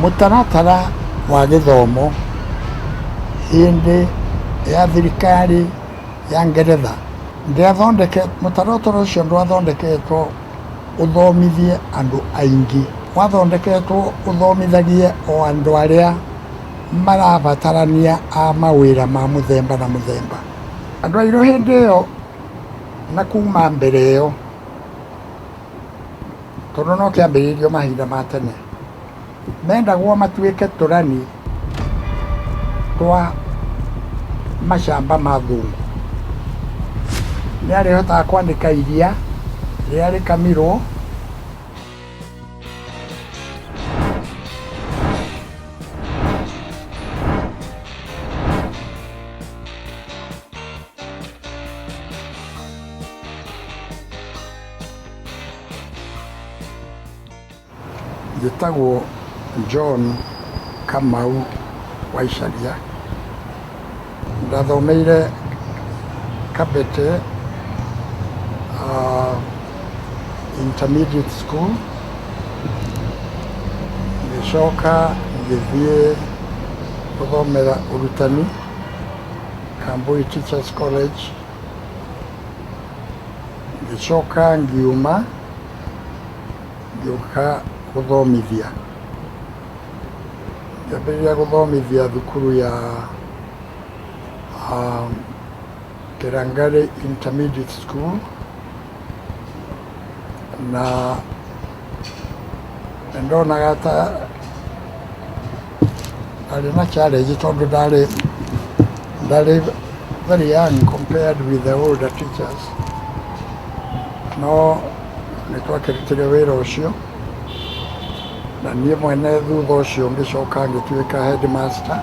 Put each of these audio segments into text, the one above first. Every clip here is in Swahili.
Mũtaratara wa gĩthomo hĩndĩ ya thirikari ya Ngeretha mũtaratara ũcio ndwathondeketwo ũthomithie andũ aingĩ, wathondeketwo ũthomithagie o andũ arĩa marabatarania a mawĩra ma mũthemba na mũthemba. Andũ airũ hĩndĩ ĩyo na kuma mbere ĩyo, tondũ no kĩambĩrĩirio mahinda ma tene, mendagwo matuĩke tũrani twa mashamba ma thũngũ. Nĩarĩhotaga kwandĩka iria rĩrĩa rĩkamirwo, njĩtagwo Hon Kamau Icharia, ndathomeire Kabete intermediate school, ngĩcoka ngĩthiĩ gũthomera ũrutani Kiambu Teachers College, ngĩcoka ngiuma ngĩũka gũthomithia, ngĩambĩrĩria gũthomithia thukuru ya Kiambaa intermediate school, na ndonaga ta arĩ na challenge tondũ ndarĩ very young compared with the older teachers, no nĩtwakĩrutire wĩra ũcio, na niĩ mwene thutha ũcio ngĩcoka ngĩtuĩka headmaster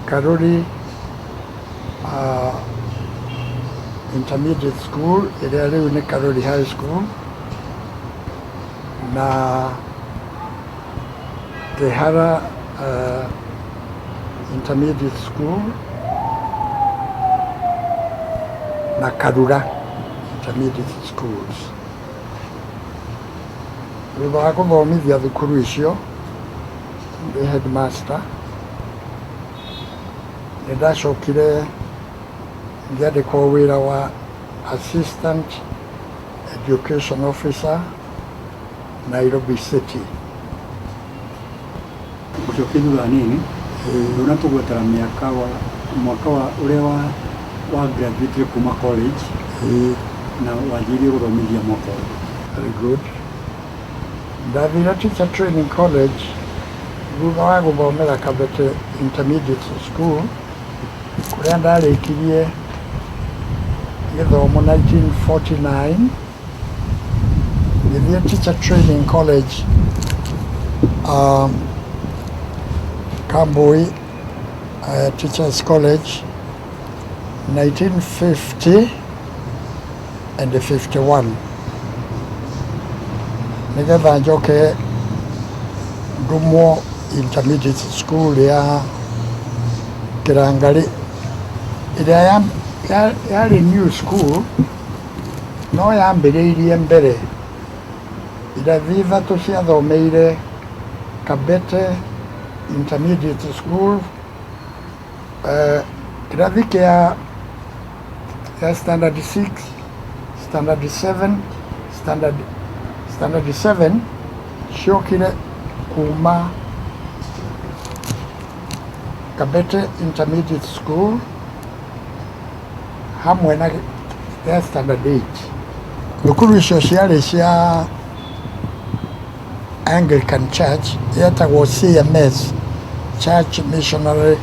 Karuri intermediate school, ĩrĩa rĩu nĩ Karuri high school, na Kĩhara intermediate school, na Karura intermediate schools. Thutha wa gũthomithia thukuru icio ndĩ headmaster, nĩndacokire ngĩandĩkwo wĩra wa assistant education officer Nairobi City. Ũcokie thutha nini, ndona tũgwetera mwaka wa ũrĩa wa graduate kuma college na wanjirie gũthomithia mwaka ũyũ. Very good. Ndathire teacher training college thutha wa gũthomera Kabete intermediate school, kũrĩa ndarĩkirie gĩthomo 1949, ngĩthiĩ teacher training college Kiambu Teachers College 1950 and 51, nĩgetha njoke ndumwo intermediate school ya Kiambaa, ĩrĩa yarĩ new school no yambĩrĩirie mbere. Irathi ithatũ ciathomeire Kabete intermediate school, kĩrathi kĩa standard 6, standard 7, standard 7 ciokire kuma Kabete intermediate school hamwe na standard 8. Thukuru icio ciarĩ cia Anglican Church, yetagwo CMS, Church Missionary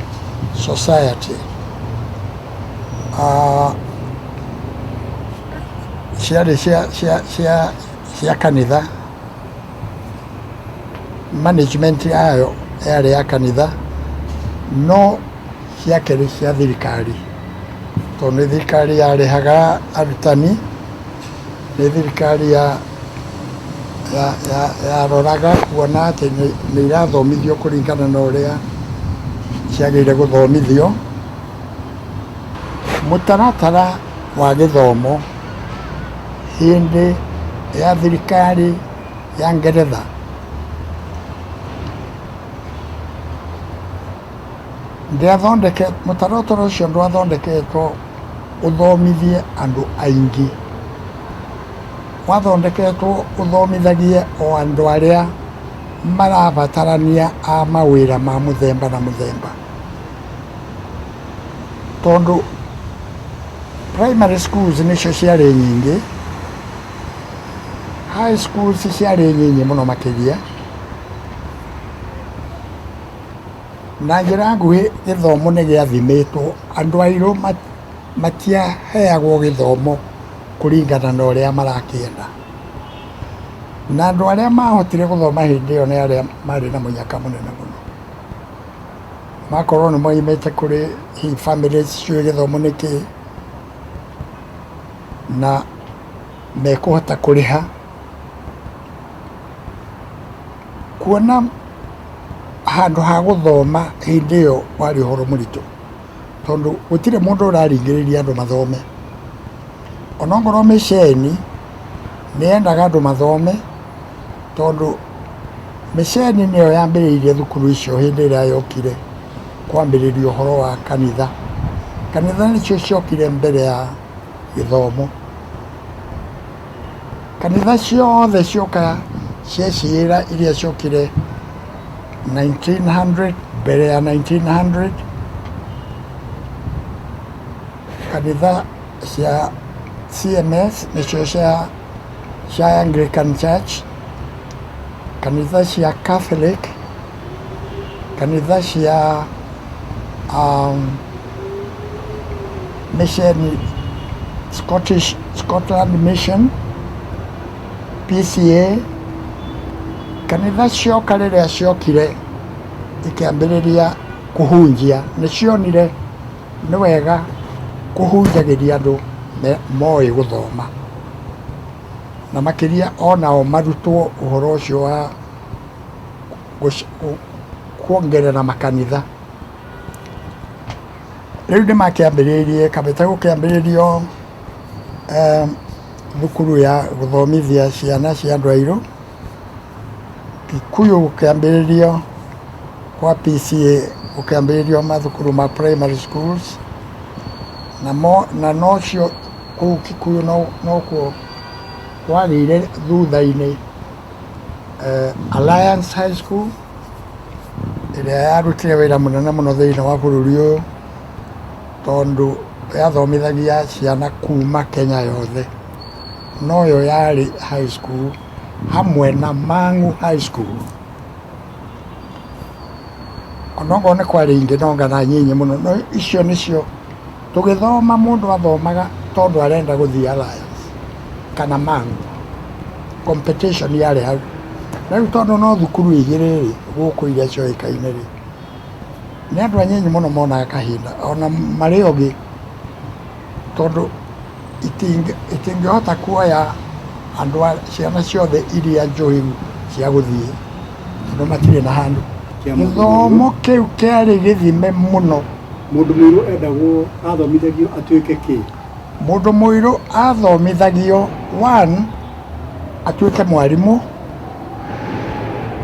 Society. Ciarĩ cia kanitha, management yayo yarĩ ya kanitha, no ciakĩrĩ cia thirikari, tondũ nĩ thirikari yarĩhaga arutani, nĩ thirikari yaroraga kuona atĩ nĩ irathomithio kũringana na ũrĩa ciagĩrĩire gũthomithio. Mũtaratara wa gĩthomo hĩndĩ ya thirikari ya Ngeretha ndiathondeke mutaratara ucio ndwathondeketwo uthomithie andu aingi, wathondeketwo uthomithagie o andu aria marabatarania a mawira ma muthemba na muthemba, tondu primary schools nicio ciari nyingi, high schools ciari nyinyi muno makiria, na njira nguhi githomo ni giathimitwo, andu airu matiaheagwo githomo kuringana na uria marakienda, na andu aria mahotire guthoma hindi iyo ni aria mari na munyaka munene muno, makorwo ni moimite kuri families cio githomo niki na mekuhota kuriha, kuona handu ha guthoma hindi iyo wari uhoro muritu, tondu gutire mundu uraringiriria andu mathome, onongorwo misheni ni endaga andu mathome, tondu misheni niyo yambiriirie thukuru icio hindi iria yokire kwambiriria uhoro wa kanitha. Kanitha nicio ciokire mbere ya githomo, kanitha ciothe cioka ciecira iria ciokire 1900, mbere ya 1900, kanitha cia CMS nicio cia Anglican Church, kanitha cia Catholic, kanitha cia Mission Scotland Mission, PCA, kanitha cioka riria ciokire ikiambiriria kuhunjia, ni cionire ni wega kuhunjagiria andu moi guthoma, na makiria onao marutwo uhoro ucio wa kuongerera makanitha. Riu ni makiambiririe kabita gukiambiririo thukuru ya guthomithia ciana cia andu airu, Kikuyu gukiambiririo kwa PCA, gukiambiririo mathukuru ma primary schools, na nocio kuu Kikuyu nokuo kwagire thutha-ini Alliance High School iria yarutire wira munene muno thiini wa bururi uyu, tondu yathomithagia ciana kuma Kenya yothe, noyo yari high school hamwe na Mang'u High School. Onongorwo ni kwari ingi nongana nyinyi muno, no icio nicio tugithoma, mundu athomaga tondu arenda guthii Alliance kana Mang'u, competition yari hau. Riu tondu no thukuru igiri guku iria cioikaine ri, ni andu anyinyi muno monaga kahinda ona mari ogi, tondu itingihota kuoya andu ciana ciothe iria njuhiru cia guthii, tondu matire na handu. Githomo kiu kiari githime muno. Mundu mwiru endagwo athomithagio atuike ki? Mundu mwiru athomithagio 1 atuike mwarimu,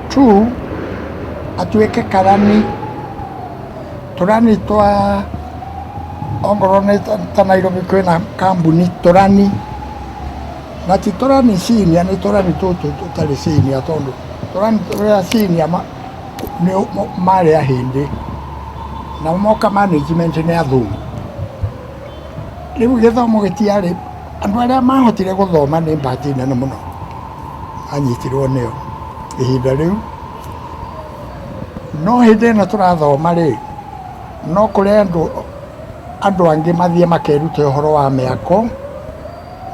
2 atuike karani. Turani twa ongorwo ni ta Nairobi kwina kambuni turani, na ti turani senior, ni turani tutu tutari senior, tondu turani turia senior ni mari a hindi na moka management ni athungu. Riu githomo gitiari, andu aria mahotire guthoma ni mbati nene muno anyitirwo nio ihinda riu. No hindi ino turathoma ri, no kuri andu angi mathie makeruta uhoro wa miako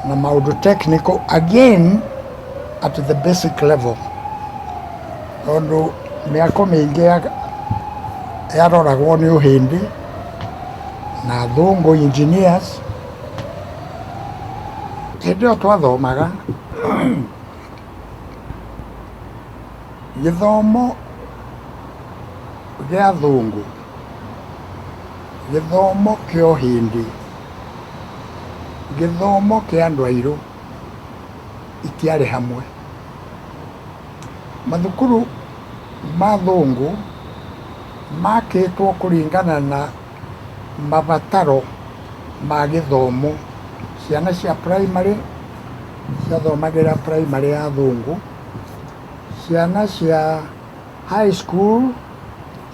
na maundu technical again at the basic level, tondu miako mingi yaroragwo ni uhindi na athungu engineers. Hindi iyo twathomaga githomo gia athungu, githomo kia uhindi, githomo kia andu airu itiari hamwe. Mathukuru ma athungu makĩtwo kũringana na mabataro ma gĩthomo. Ciana cia primary ciathomagĩra primary ya athũngũ, ciana cia high school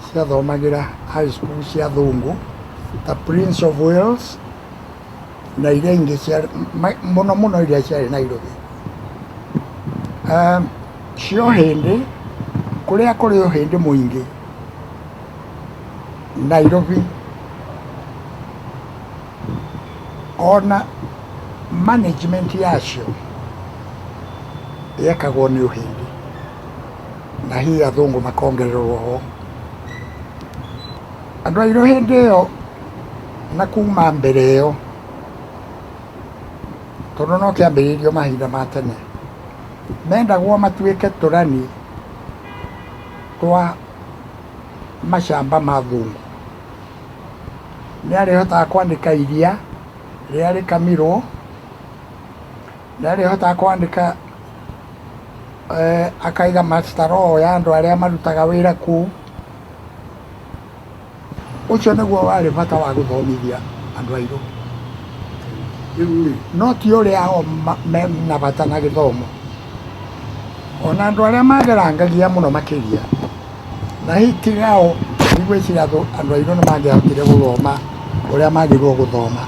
ciathomagĩra high school cia athũngũ ta Prince of Wales na iria ingĩ mũno mũno iria ciarĩ Nairobi. Cio hĩndĩ kũrĩa kũrĩ ũhĩndĩ mũingĩ Nairobi, ona management yacio yekagwo nĩ ũhĩndĩ na hihi athũngũ makongererwo ho. Andũ airũ hĩndĩ ĩyo na kuma mbere ĩyo, tondũ no kĩambĩrĩrio mahinda ma tene, mendagwo matuĩke tũrani twa mashamba ma athũngũ. Nĩ arĩhotaga kwandĩka iria rĩrĩa rĩkamirwo, nĩ arĩhotaga kwandĩka akaiga master roll ya andũ arĩa marutaga wĩra kũu. Ũcio nĩguo warĩ bata wa gũthomithia andũ airũ, no ti ũrĩa hao mena bata na gĩthomo. Ona andũ arĩa magerangagia mũno makĩria na hihi tigao nĩgwĩciria andũ airũ nĩ mangĩahotire gũthoma ũrĩa magĩrĩirwo gũthoma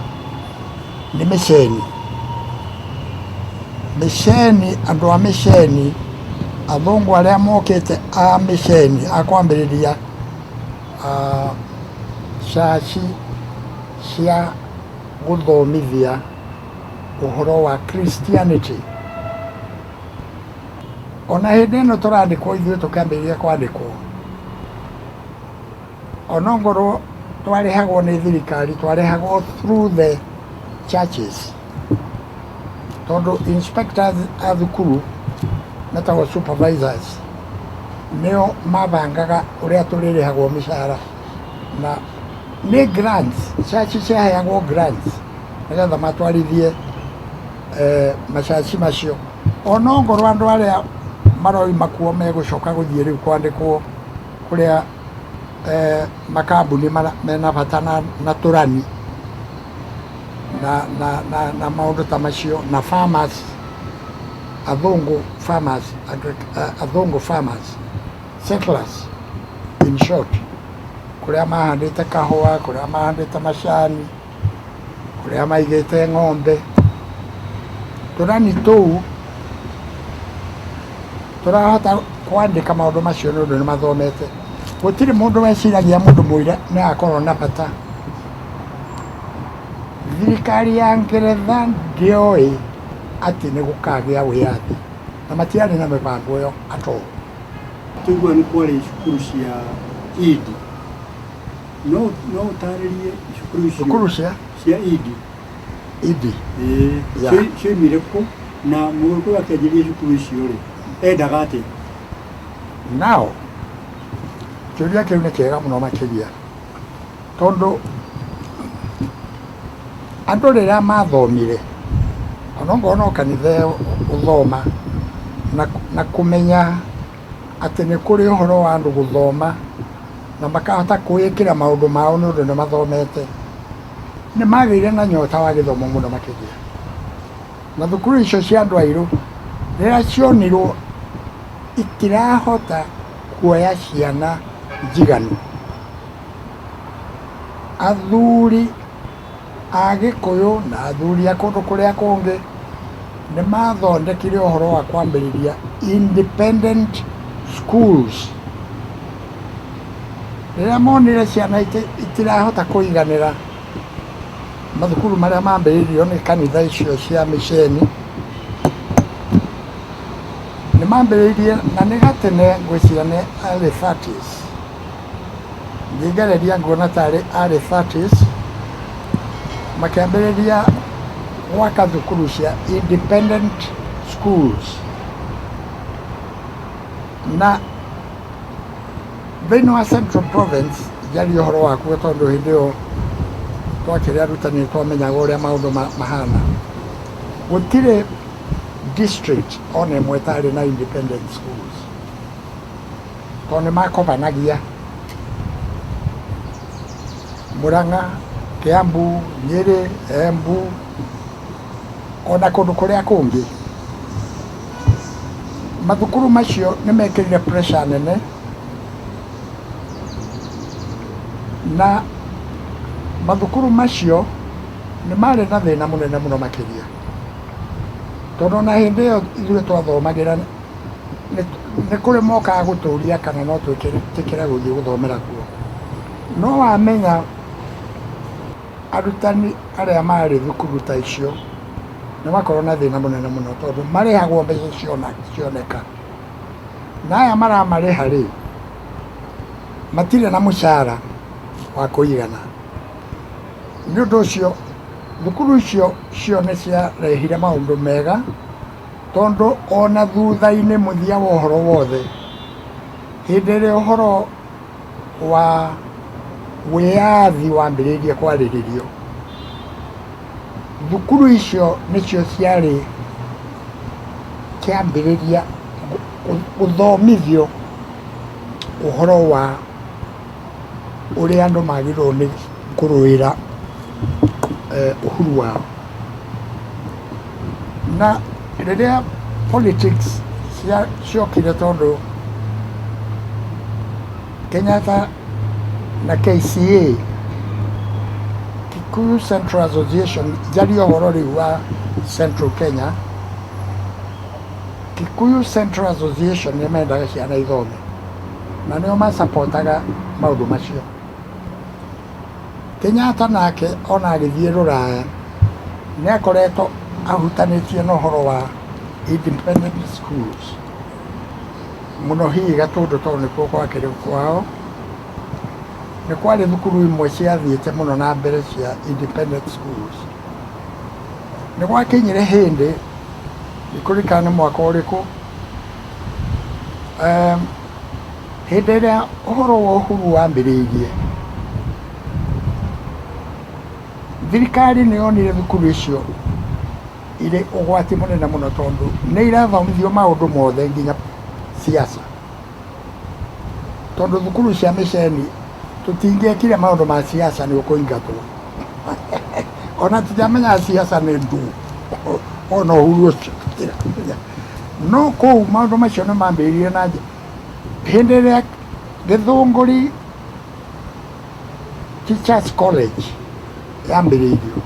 nĩ mĩceni. Mĩceni, andũ a mĩceni, athũngũ arĩa mokĩte a mĩceni a kwambĩrĩria caci cia gũthomithia ũhoro wa Christianity. Ona hĩndĩ ĩno tũrandĩkwo ithuĩ tũkĩambĩrĩria kwandĩkwo, ona ngorwo twarehagwo nĩ thirikari, twarehagwo through the churches, tondũ inspectors a thukuru metagwo supervisors nĩo mabangaga ũrĩa tũrĩrĩhagwo mĩcara, na nĩ grants, church ciaheagwo grants nĩgetha matwarithie macaci macio. Ona ngorwo andũ arĩa maroima kuo megũcoka gũthiĩ rĩu kwandĩkwo kũrĩa makambuni mena bata na tũrani na maũndũ ta macio, na farmers, athũngũ farmers, athũngũ farmers, settlers in short, kũrĩa mahandĩte kahũa, kũrĩa mahandĩte macani, kũrĩa maigĩte ng'ombe. Tũrani tũu tũrahota kwandĩka maũndũ macio nĩ ũndũ nĩ mathomete. Gũtirĩ mũndũ weciragia mũndũ mũire nĩ akorwo na bata. Thirikari ya Ngeretha ndĩoĩ atĩ nĩ gũkagĩa wĩyathi, na matiarĩ na mĩbango ĩyo at all. Tũigua nĩ kwarĩ cukuru cia Idi, no ũtarĩrie cukuru cia Idi? Idi cioimire kũ, na mũgĩkũyũ akĩanjĩria cukuru icio rĩ endaga atĩ? Nao kĩũria kĩu nĩ kĩega mũno makĩria, tondũ andũ rĩrĩa mathomire, onokorwo no kanitha gũthoma na kũmenya atĩ nĩ kũrĩ ũhoro wa andũ gũthoma na makahota kwĩĩkĩra maũndũ mao nĩ ũndũ nĩ mathomete, nĩ magĩire na nyota wa gĩthomo mũno makĩria. Na thukuru icio cia andũ airũ rĩrĩa cionirwo itirahota kuoya ciana njiganu, athuri a Gĩkũyũ na athuri a kũndũ kũrĩa kũngĩ nĩ mathondekire ũhoro wa kwambĩrĩria independent schools. Rĩrĩa monire ciana itirahota kũiganĩra mathukuru marĩa mambĩrĩirio nĩ kanitha icio cia mĩceni, nĩ mambĩrĩirie, na nĩ gatene ngwĩciria nĩ early 30s, ngĩgereria nguona tarĩ early 30s, makĩambĩrĩria gwaka thukuru cia independent schools. Na thĩinĩ wa Central Province, njaria ũhoro waku tondũ hĩndĩ ĩyo twakĩrĩ arutani nĩ twamenyaga ũrĩa maũndũ mahana, gũtirĩ district ona ĩmwe ĩtarĩ na independent schools, tondũ nĩ makobanagia. Murang'a, Kiambu, Nyeri, Embu, ona kundu kuria kungi. Mathukuru macio nĩ mekĩrire pressure nene na mathukuru macio nĩ marĩ na thĩna mũnene mũno makĩria, tondũ na hĩndĩ ĩyo ithuĩ twathomagĩra nĩ kũrĩ mokaga gũtũria kana no twĩtĩkĩre gũthiĩ gũthomera kuo. No wamenya arutani arĩa marĩ thukuru ta icio nĩ makorwo na thĩna mũnene mũno, tondũ marĩhagwo mbeca cioneka, na aya maramarĩha rĩ matirĩ na mũcara wa kũigana. Nĩ ũndũ ũcio thukuru icio nĩ ciarehire maũndũ mega, tondũ ona thutha-inĩ mũthia wa ũhoro wothe, hĩndĩ ĩrĩa ũhoro wa wĩyathi wambĩrĩirie kwarĩrĩrio, thukuru icio nĩcio ciarĩ kĩambĩrĩria gũthomithio ũhoro wa ũrĩa andũ magĩrĩirwo nĩ kũrũĩra ũhuru wao. Na rĩrĩa politics ciokire, tondũ Kenyatta na KCA, Kikuyu Central Association, njarie ũhoro rĩu wa Central Kenya, Kikuyu Central Association nĩ mendaga ciana ithome na nĩo masapotaga maũndũ macio. Kenyatta nake ona agĩthiĩ Rũraya nĩ akoretwo ahutanĩtie na ũhoro wa independent schools mũno hihi Gatũndũ, tondũ nĩkuo gwakĩrĩ kwao. Nĩ kwarĩ thukuru imwe ciathiĩte mũno na mbere cia independent schools. Nĩ gwakinyire hĩndĩ, ikũrikana nĩ mwaka ũrĩkũ, hĩndĩ ĩrĩa ũhoro wa ũhuru wambĩrĩirie, thirikari nĩ yonire thukuru icio irĩ ũgwati mũnene mũno, tondũ nĩ irathomithio maũndũ mothe nginya siasa, tondũ thukuru cia mĩceni tũtingĩekire maũndũ ma siasa nĩ ũkũingatwo. Ona tũtiamenyaga siasa nĩ ndu, ona ũhuru ũcio no kũu maũndũ macio nĩ mambĩrĩirie na hĩndĩ ĩrĩa Gĩthũngũri Teachers College yambĩrĩirio.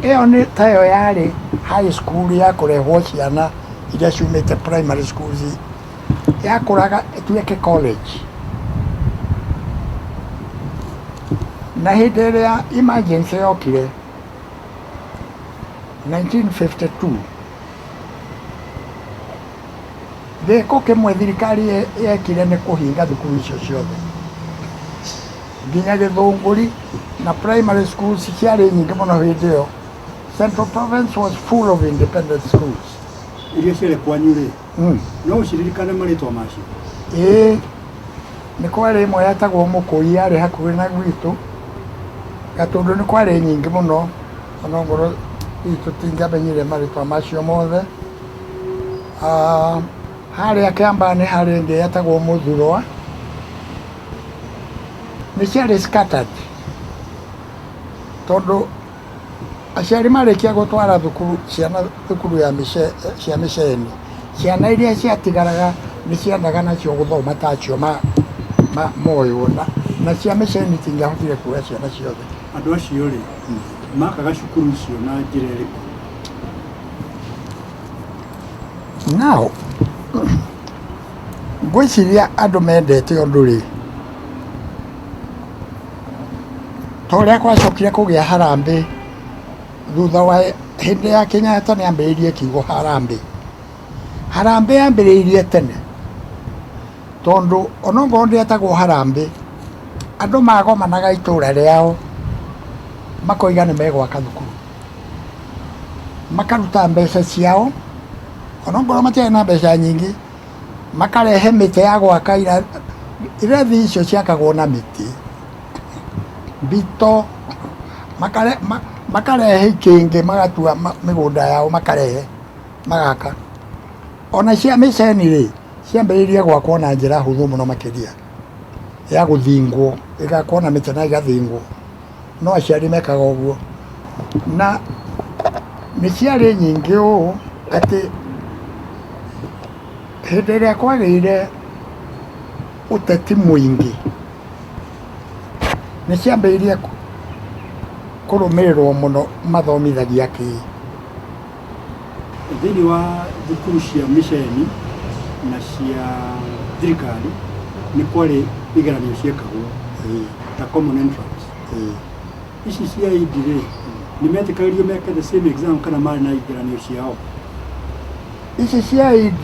Ĩyo nĩ tayo yarĩ high school ya kũrehwo ciana iria ciumĩte primary schools yakũraga ĩtuĩke college. Na hĩndĩ ĩrĩa emergency yokire 1952, gĩko kĩmwe thirikari yekire nĩ kũhinga thukuru icio ciothe nginya Gĩthũngũri, na primary schools ciarĩ nyingĩ mũno hĩndĩ ĩyo. Central Province was full of independent schools. Iria ciarĩ kwanyu rĩ, no ũciririkane marĩtwa macio? Ĩĩ, nĩ kwarĩ ĩmwe yetagwo Mũkũi yarĩ hakuhĩ na gwitũ. Gatũndũ nĩ kwarĩ nyingĩ mũno, onokorwo tũtingĩamenyire marĩtwa macio mothe. Harĩa Kiambaa nĩ harĩ ĩngĩ yetagwo Mũthurwa, nĩ ciarĩ scattered, tondũ aciari marĩkia gũtwara ciana thukuru cia mĩceni, ciana iria ciatigaraga nĩ ciendaga nacio gũthoma tacio moywo, na cia mĩceni tingĩahotire kuoya ciana ciothe. Andũ acio rĩ makaga cukuru icio na njĩra ĩrĩkũ? Now ngwĩciria andũ mendete ũndũ rĩ, ta ũrĩa gwacokire kũgĩa harambĩ thutha wa hĩndĩ ya Kenyatta nĩ ambĩrĩirie kiugo harambĩ. Harambĩ yambĩrĩirie tene, tondũ onokorwo ndĩetagwo harambĩ, andũ magomanaga itũũra rĩao makoiga nĩ megwaka thukuru, makaruta mbeca ciao, onokorwo matiarĩ na mbeca nyingĩ, makarehe mĩtĩ ya gwaka. Irathi icio ciakagwo na mĩtĩ, mbito, makarehe ikĩngĩ, magatua mĩgũnda yao makarehe magaka. Ona cia mĩceni rĩ ciambĩrĩirie gwakwo na njĩra hũthũ mũno makĩria. ya guthingwo igakorwo na mĩtĩ na igathingwo no aciari mekaga ũguo na nĩ ciarĩ nyingĩ ũũ atĩ hĩndĩ ĩrĩa kwagĩire ũteti mũingĩ nĩ ciambĩrĩirie kũrũmĩrĩrwo mũno mathomithagia kĩ thĩinĩ wa thukuru cia mĩceni na cia thirikari nĩ kwarĩ igeranio ciekagwo ta common entrance ici cia Eid-rĩ nĩ metĩkagĩrio meke the same exam kana marĩ na igeranio ciao ici cia Eid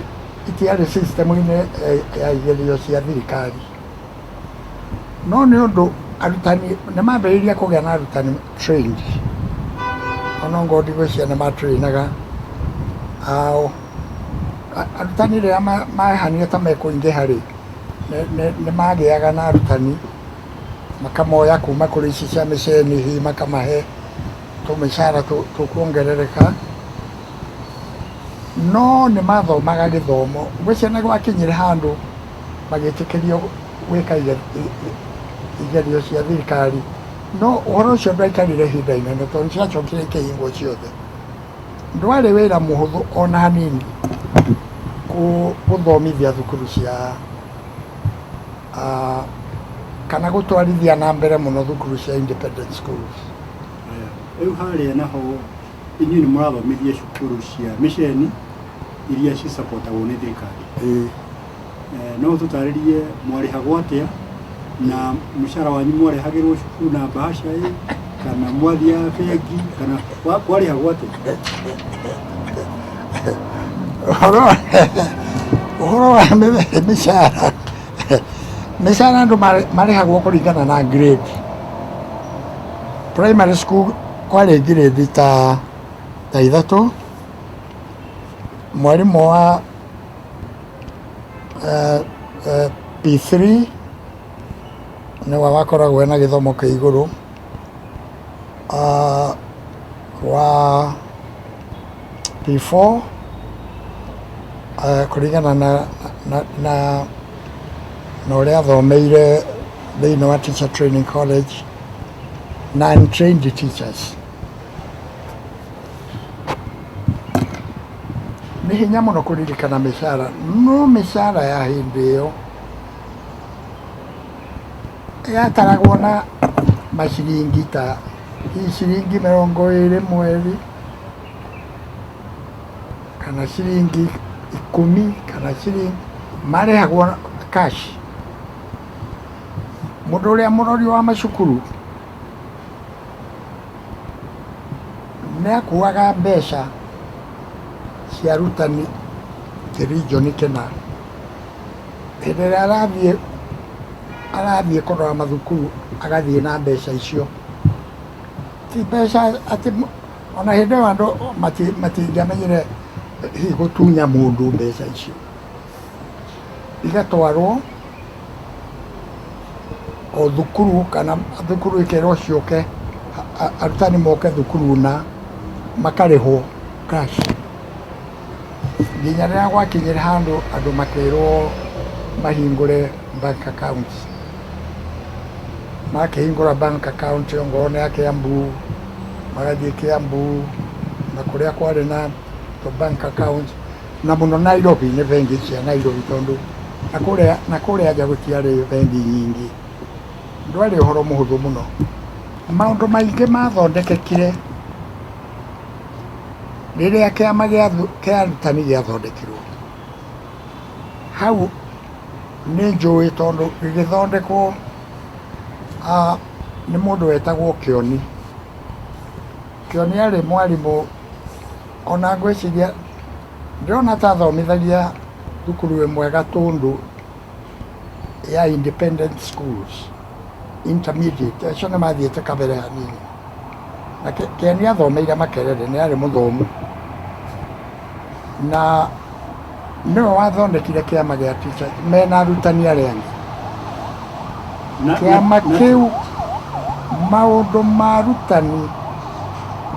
itiarĩ system-inĩ ya igeranio cia thirikari no nĩ ũndũ arutani nĩ mambĩrĩirie kũgĩa na arutani trained ona ngo ndigwĩciria nĩ matrainaga ao arutani rĩrĩa mahanire ta mekũingĩha-rĩ nĩ magĩaga na arutani makamoya kuma kũrĩ ici cia mĩceni hihi makamahe tũmĩcara tũkuongerereka no nĩ mathomaga gĩthomo ngwĩciria nĩ gwakinyire handũ magĩtĩkĩrio gwĩka igerio cia thirikari no ũhoro ũcio ndwaikarire ihinda inene tondũ ciacokire ikĩhingwo ciothe ndwarĩ wĩra mũhũthũ ona hanini gũthomithia thukuru cia kana gũtwarithia na mbere mũno thukuru cia independent schools rĩu harĩa naho inyuĩ nĩ mũrathomithia cukuru cia mĩceni iria cicapotagwo nĩ thirikari no tũtarĩrie mwarĩhagwo atĩa na mũcara wanyu mwarĩhagĩrwo cukuru na bahasha kana mwathia bengi kana kwarĩhagwo atĩa ũhoro wa mĩcara mĩcara andũ marĩhagwo kũringana na grade primary school kwarĩ grade ta ithatũ mwarimũ wa P3 nĩwe wakoragwo na gĩthomo kĩa igũrũ wa P4 kũringana na ũrĩa athomeire thĩinĩ wa teacher training college na untrained teachers nĩ hinya mũno kũririkana mĩcara no mĩcara ya hĩndĩ ĩyo yataragwo na maciringi ta ciringi 20 mweri kana ciringi 10 kana ciringi marĩhagwo cash mũndũ ũrĩa mũrori wa macukuru nĩ akuaga mbeca cia arutani kĩrinjoni kĩna hĩndĩ ĩrĩa arathiĩ kũrora mathukuru agathiĩ na mbeca icio ti mbeca atĩ ona hĩndĩ ĩyo andũ matingĩamenyire hihi gũtunya mũndũ mbeca icio igatwarwo o thukuru kana thukuru ĩkerwo ciũke arutani moke thukuru na makarĩhwo cash nginya rĩrĩa gwakinyire handũ andũ makĩrwo mahingũre bank accounts makĩhingũra bank account ongorwo nĩ ya Kiambu magathiĩ Kiambu na kũrĩa kwarĩ na bank account na mũno Nairobi nĩ bengi cia Nairobi tondũ na kũrĩa nja gũtiarĩ bengi nyingĩ ndwarĩ ũhoro mũhũthũ mũno maũndũ maingĩ mathondekekire rĩrĩa kĩama kĩa arutani gĩathondekirwo hau nĩ njũĩ tondũ gĩgĩthondekwo nĩ mũndũ wetagwo Kĩoni arĩ mwarimũ ona ngwĩciria ndĩrona ta athomithagia thukuru ĩmwe Gatũndũ ya independent schools intermediate acio nĩ mathiĩte kabere hanini na Kĩoni athomeire Makerere nĩ arĩ mũthomu na nĩwe wathondekire kĩama gĩa teachers mena arutani arĩa angĩ kĩama kĩu maũndũ ma arutani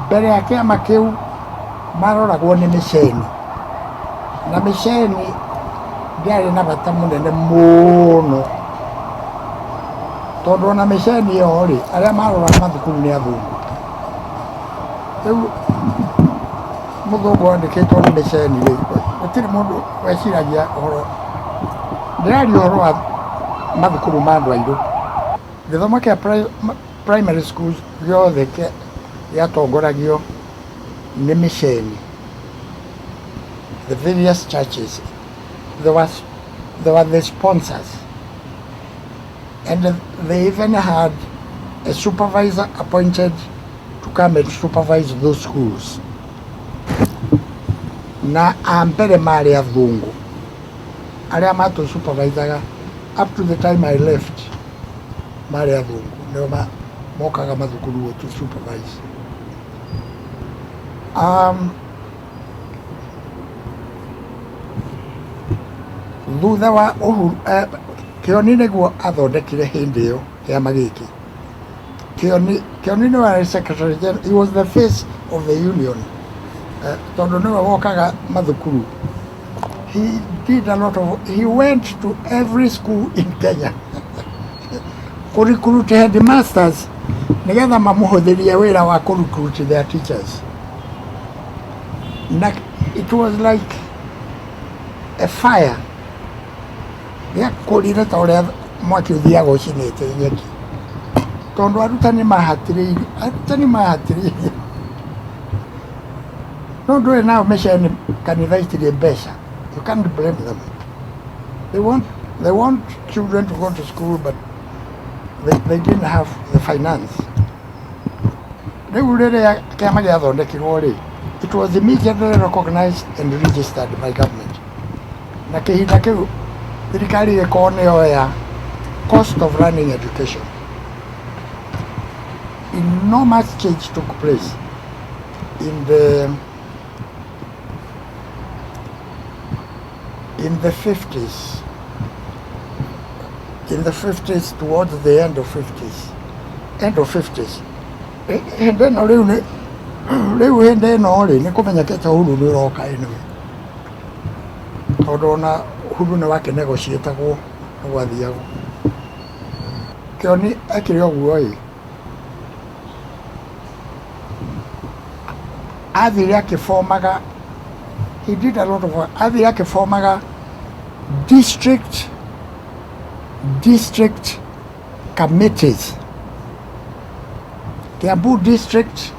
mbere ya kĩama kĩu maroragwo nĩ mĩceni na mĩceni ndĩarĩ na bata mũnene mũno tondu ona miceni iyo ri aria marora mathukuru ni athungu riu muthungu wandikitwo ni miceni ri gutiri mundu weciragia uhoro ndiraria uhoro wa mathukuru ma andu airu githomo kia primary schools giothe giatongoragio ni miceni. The various churches, there were the sponsors, and they even had a supervisor appointed to come and supervise those schools. Na ambere mari athungu aria matu supervisaga up to the time I left mari athungu nio mokaga mathukuru to supervise. Thutha wa Kioni niguo athondekire hindi iyo kiama giki. Kioni ni wa secretary general, he was the face of the union. Tondu niwe wokaga mathukuru. He did a lot of, he went to every school in Kenya recruit headmasters nigetha mamuhuthirie wira wa recruit their teachers. It was like a fire. Yakurire ta uria mwaki uthiaga ucinite nyeki tondu arutani mahatiriire no nduri nao meceni kanitha itiri mbeca. You can't blame them. They want children to go to school, but they didn't have the finance. Riu riria kiama giathondekirwo ri, it was immediately recognized and registered by government. Na kihinda kiu thirikari ikorwo niyoya cost of running education. Enormous change took place in the 50s. In the 50s, towards the end of 50s. And then riu hindi ino ri ni kumenyekete huru ni uroka anyway. Tondu ona huru ni wake negotiatagwo gwathiagwo. Kioni akiri oguo ri athire akiformaga, he did a lot of work. Athire akiformaga district committees. Kiambu district,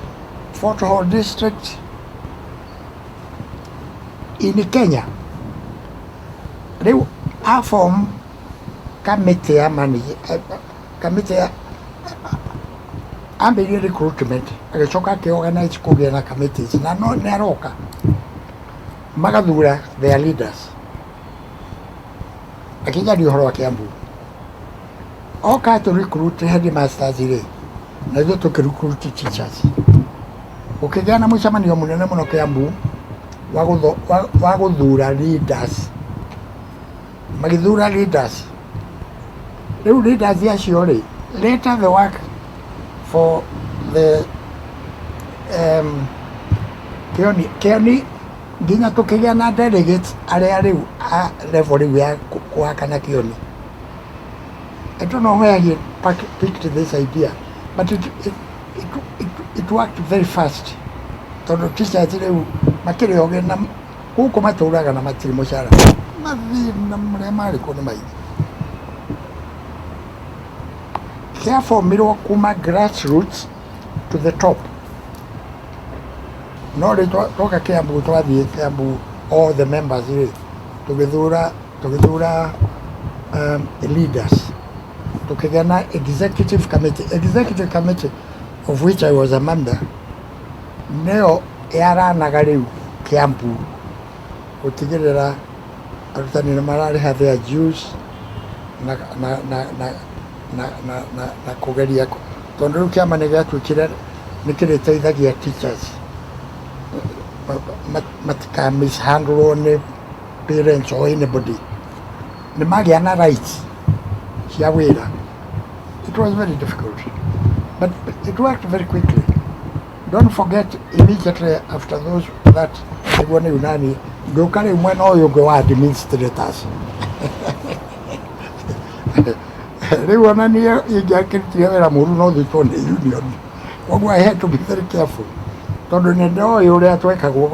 Fort Hall district in Kenya. Riu a form committee ya committee ya ambiri recruitment agicoka akiorganize kugia na committees na no neroka magathura their leaders akijari uhoro wa Kiambu oka to recruit headmasters ire na ithuĩ tũkĩrecruit teachers. Ũkĩgĩa na mũcemanio mũnene mũno Kiambu wa gũthura leaders, magĩthura leaders. Rĩu leaders acio rĩ, later the work for the Kioni nginya tũkĩgĩa na delegates arĩa rĩu a level rĩu ya kũhakana Kioni. I don't know where he picked this idea, but it worked very fast. Tondu teachers rĩu makĩrĩ ogĩ na gũkũ matũraga na matirĩ mũcara. Mathĩna marĩa marĩ kuo nĩ maingĩ. Kĩaformirwo kuma grassroots to the top. No rĩ twoka Kiambu twathiĩ Kiambu, all the members rĩ tũgĩthura leaders. Tukigĩa na executive committee of which I was a member. Neo yaranaga rĩu Kiambu gutigĩrĩra arutani nĩ mararĩha their dues na kũgeria tondũ rĩu kĩama nĩ gĩatuĩkire nĩ kĩrĩteithagia teachers matika mishandle nĩ parents or anybody. Nĩ magĩa na rights cia wĩra. It was very difficult, but it worked very quickly. Don't forget, immediately after that niguo nĩ unani ngĩũka rĩu mwena ũyũ ũngĩ wa administrators Riu ona niä ingäakärutire wĩra mũru no thitwo nĩ union. Koguo I had to be very careful. Tondũ nĩ ndoĩ ũrĩa twekagwo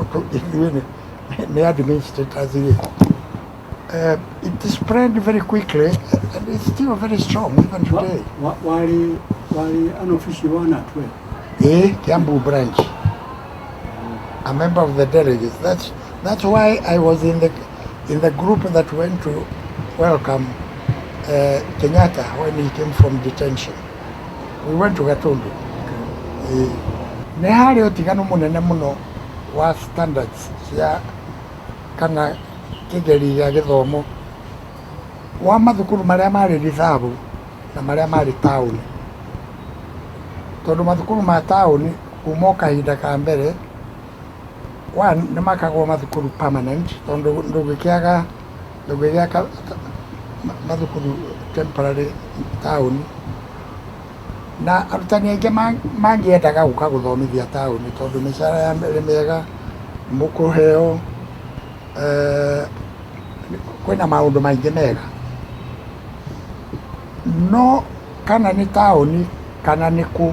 nĩ administrators rĩ. It spread very quickly and it's still very strong even today. Wali unofficial one at where? Kiambu branch. A member of the delegates. That's why I was in the group that went to welcome Kenyatta when he came from detention. We went to Gatundu. Nĩ harĩ ũtiganu mũnene mũno wa standards cia kana kĩgerio gĩa gĩthomo wa mathukuru marĩa marĩ rithabu na marĩa marĩ taũni. Tondũ mathukuru ma taũni kuma kahinda ka mbere nĩ makagwo mathukuru permanent, tondũ ndũngĩkĩaga mathukuru temporary taũni, na arutani aingĩ mangĩendaga gũka gũthomithia taũni tondũ mĩcara ya mbere mĩega, mũkũheo, kwĩna maũndũ maingĩ mega. No kana nĩ taũni kana nĩ kũ,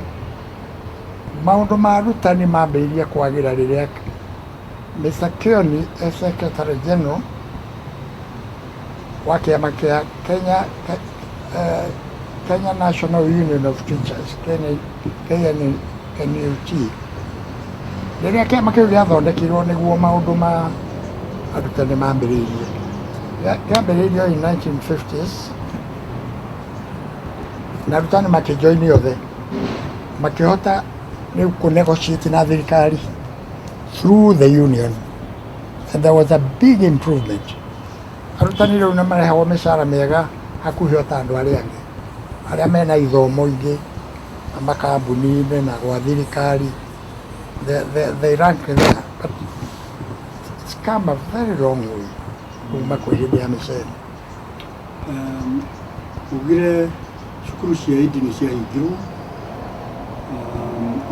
maũndũ ma arutani mambĩrĩirie kwagĩra rĩrĩa Mr. Kioni Secretary General wa kĩama kĩa Kenya National Union of Teachers, KNUT. Rĩrĩa kĩama kĩu gĩathondekirwo nĩguo maũndũ ma arutani mambĩrĩirie. Kĩambĩrĩirio in 1950s na arutani makĩjoini othe, makĩhota rĩu kũnegotiate na thirikari through the union, and there was a big improvement. Arutani rĩu nĩ marehagwo mĩcara mĩega hakuhĩ ta andũ arĩa angĩ arĩa mena ithomo ingĩ na makambuni-inĩ na gwa thirikari. They rank there, but it's come a very long way kuma kwĩ hĩndĩ ya mĩcere. Ugire cukuru cia idi nĩ ciahingirwo,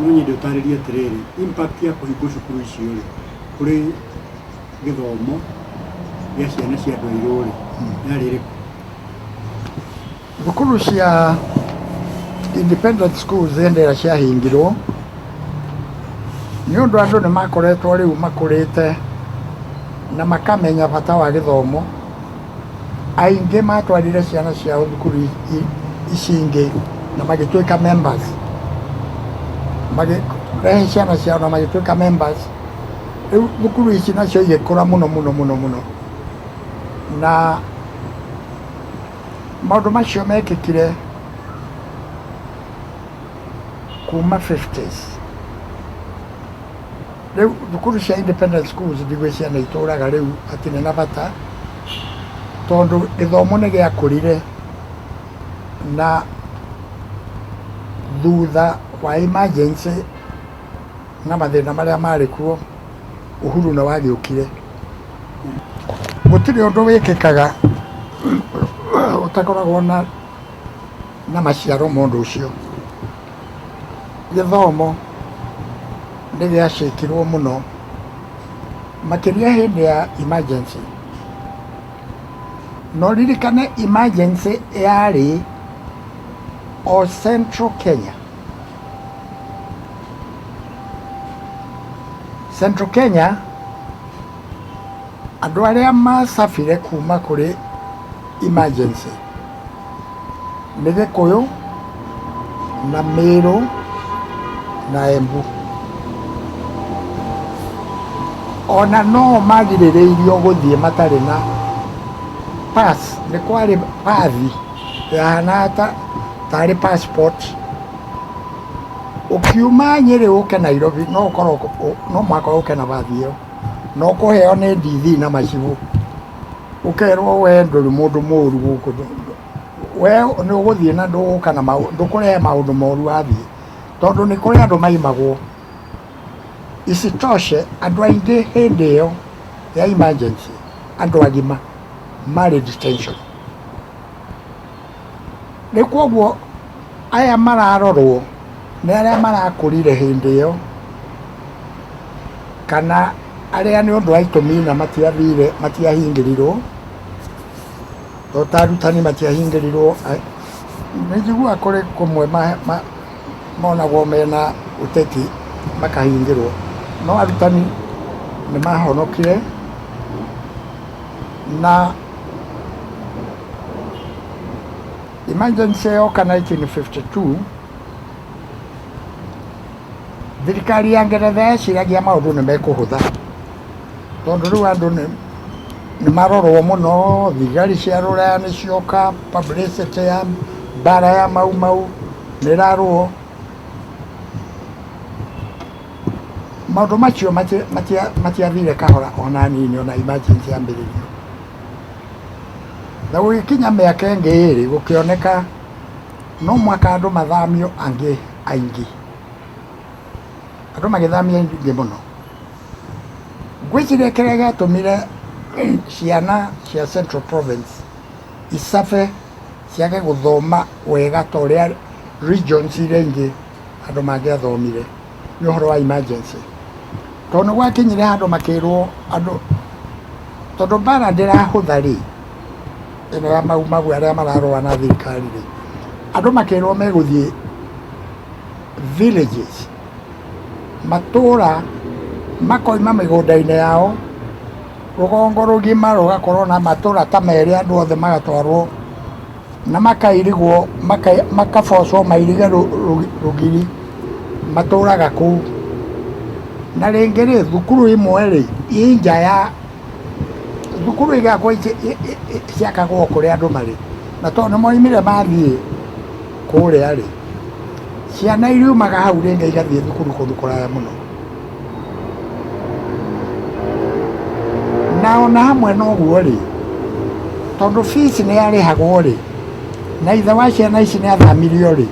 no nyende ũtarĩrie atĩrĩrĩ, impact ya kũhingwo cukuru icio rĩ kũrĩ gĩthomo gĩa ciana cia andũ airũ rĩ yarĩ ĩrĩkũ? Thukuru cia independent schools hĩndĩ ĩrĩa ciahingirwo nĩ ũndũ andũ nĩ makoretwo rĩu makũrĩte na makamenya bata wa gĩthomo. Aingĩ matwarire ciana ciao thukuru ici ingĩ na magĩtuĩka members, magĩrehe ciana ciao na magĩtuĩka members. Rĩu thukuru ici nacio igĩkũra mũno, na maũndũ macio mekĩkire kuma 50s. Rĩu thukuru cia independent schools ndigwĩ ciana itũraga rĩu hatirĩ na bata, tondũ gĩthomo nĩ gĩakũrire na thutha wa emergency na mathĩna marĩa marĩ kuo ũhuru nĩ wagĩũkire. Gũtirĩ ũndũ wĩkĩkaga ũtakoragwo na maciaro ma ũndũ ũcio. Gĩthomo nĩ gĩacĩkirwo mũno makĩria hĩndĩ ya emergency. No ririkane emergency yarĩ o Central Kenya. Central Kenya, andũ arĩa macabire kuma kũrĩ emergency nĩ Gĩkũyũ na Mĩrũ na Embu. Ona no magirĩrĩirio gũthiĩ matarĩ na pass, nĩ kwarĩ pathi yahana tarĩ passport. Ũkiuma Nyĩrĩ ũke Nairobi no mwaka ũke na bathi ĩyo, no kũheo nĩ ndithi na macibũ, ũkerwo we ndũrĩ mũndũ mũũru gũkũ, we nĩ ũgũthiĩ na ndũgũka na ndũkũrehe maũndũ moru wathiĩ, tondũ nĩ kũrĩ andũ maimagwo. Isitoshe andũ aingĩ hĩndĩ ĩyo ya emergency, andũ agima marĩ detention. Nĩ kwoguo aya mararorwo nĩ arĩa marakũrire hĩndĩ ĩyo, kana arĩa nĩ ũndũ wa itũmi na matiahingĩrirwo, tondũ arutani matiahingĩrirwo Nĩnjigua kũrĩ kũmwe monagwo mena ũteti makahingĩrwo, no arutani nĩ mahonokire na emergency yoka 1952 thirikari ya Ngeretha yeciragia maũndũ nĩ mekũhũtha, tondũ rĩu andũ nĩ marorwo mũno, thigari cia Rũraya nĩ cioka, publicity ya mbara ya Mau Mau nĩ ĩrarwo. Maũndũ macio matiathire kahora ona hanini, ona emergency yambĩrĩrio. Na gũgĩkinya mĩaka ĩngĩ ĩrĩ gũkĩoneka no mũhaka andũ mathamio angĩ aingĩ, andũ magĩthamio aingĩ mũno. Ngwĩciria kĩrĩa gĩatũmire ciana cia Central Province icabe ciage gũthoma wega ta ũrĩa regions iria ingĩ andũ mangĩathomire nĩ ũhoro wa emergency. Tondũ nĩ gwakinyire handũ makĩrwo andũ, tondũ mbara ndĩrahũtha rĩ, ĩno ya Mau Mau arĩa mararũa na thirikari rĩ, andũ makĩrwo megũthiĩ villages, matũũra makoima mĩgũnda-inĩ yao, rũgongo rũgima rũgakorwo na matũũra ta merĩ, andũ othe magatwarwo na makairigwo, makabocwo mairige rũgiri, matũũraga kũu. Na rĩngĩ rĩ, thukuru imwe rĩ, inja ya thukuru igakwo ciakagwo kũrĩa andũ marĩ, na tondũ nĩ moimire mathiĩ kũrĩa rĩ, ciana iriumaga hau rĩngĩ igathiĩ thukuru kũndũ kũraya mũno. Na ona hamwe noguo rĩ, tondũ fees nĩ yarĩhagwo rĩ, na ithe wa ciana ici nĩ athamirio rĩ,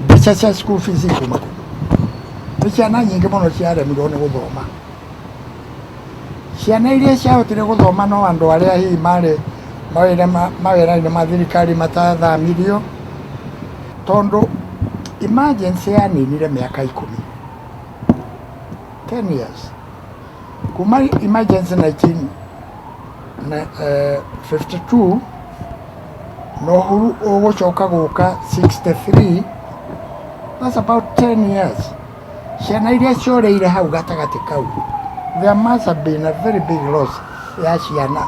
mbeca cia school fees ikuma kũ? Nĩ ciana nyingĩ mũno ciaremirwo nĩ gũthoma. Ciana iria ciahotire gũthoma no andũ arĩa hihi marĩ mawĩra-inĩ ma thirikari matathamirio, tondũ emergency yaninire mĩaka 10 years. Kuma emergency 1952 no huru ũgũcoka gũka 63, that's about 10 years. Ciana iria ciorĩire hau gatagatĩ kau, there must have been a very big loss ya ciana.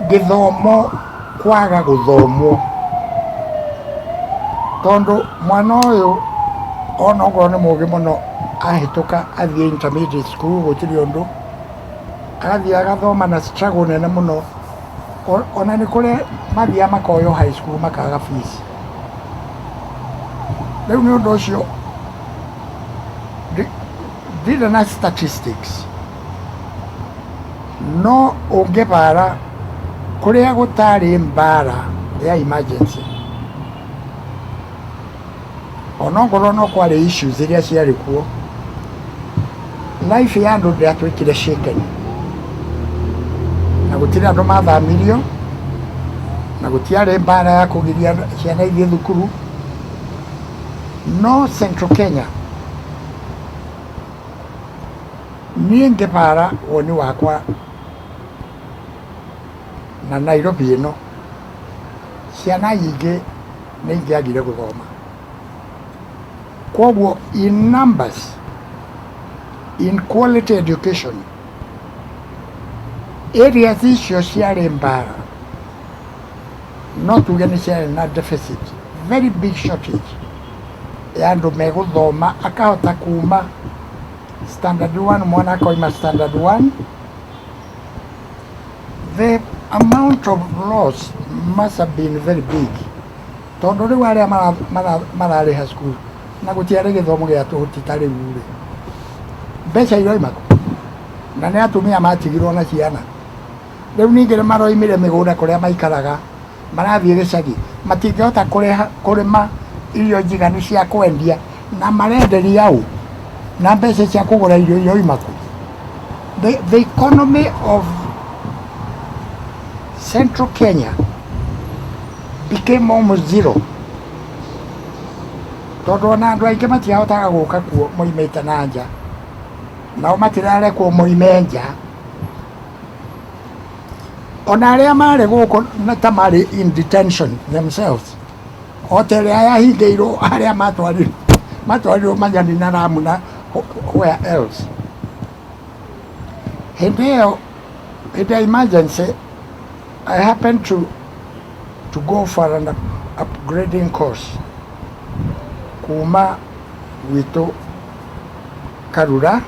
Gĩthomo kwaga gũthomwo, tondũ mwana ũyũ ona okorwo nĩ mũũgĩ mũno ahĩtũka athiĩ intermediate school gũtirĩ ũndũ, agathiĩ agathoma na struggle nene mũno, ona nĩ kũrĩa mathiaga makoywo high school makaga fees. Rĩu nĩ ũndũ ũcio ndirĩ na statistics, no ũngĩbara kũrĩa gũtarĩ mbara ya emergency, onokorwo no kwarĩ issues iria ciarĩ kuo, life ya andũ ndĩatuĩkire shaken, na gũtirĩ andũ mathamirio, na gũtiarĩ mbara ya kũgiria ciana ithiĩ thukuru. No Central Kenya, niĩ ngĩbara woni wakwa na Nairobi ĩno, ciana nyingĩ nĩ ingĩagire gũthoma. Koguo in numbers, in quality education, areas icio ciarĩ mbara, no tuge nĩ ciarĩ na deficit, very big shortage ya andũ megũthoma, akahota kuma standard 1, mwana akoima standard 1. The amount of loss must have been very big, tondũ rĩu arĩa mararĩha school na gũtiarĩ gĩthomo gĩa tũhũti rĩu rĩ, mbeca iroima kũ? Na nĩ atumia matigirwo na ciana. Rĩu ningĩ nĩ maroimire mĩgũnda kũrĩa maikaraga, marathiĩ gĩcagi, matingĩhota kũrĩma irio njiganu cia kwendia, na marenderia ũ? Na mbeca cia kũgũra irio iroima kũ? The economy of Central Kenya became almost zero, tondũ ona andũ aingĩ matiahotaga gũka kuo moimĩte na nja, nao matirarekwo moime nja. ona aria mari guko na tamari in detention themselves hotel aya hingeiro aria matwarirwo manyani na Ramu na where else in the emergency I happened to go for an upgrading course kuma wito Karura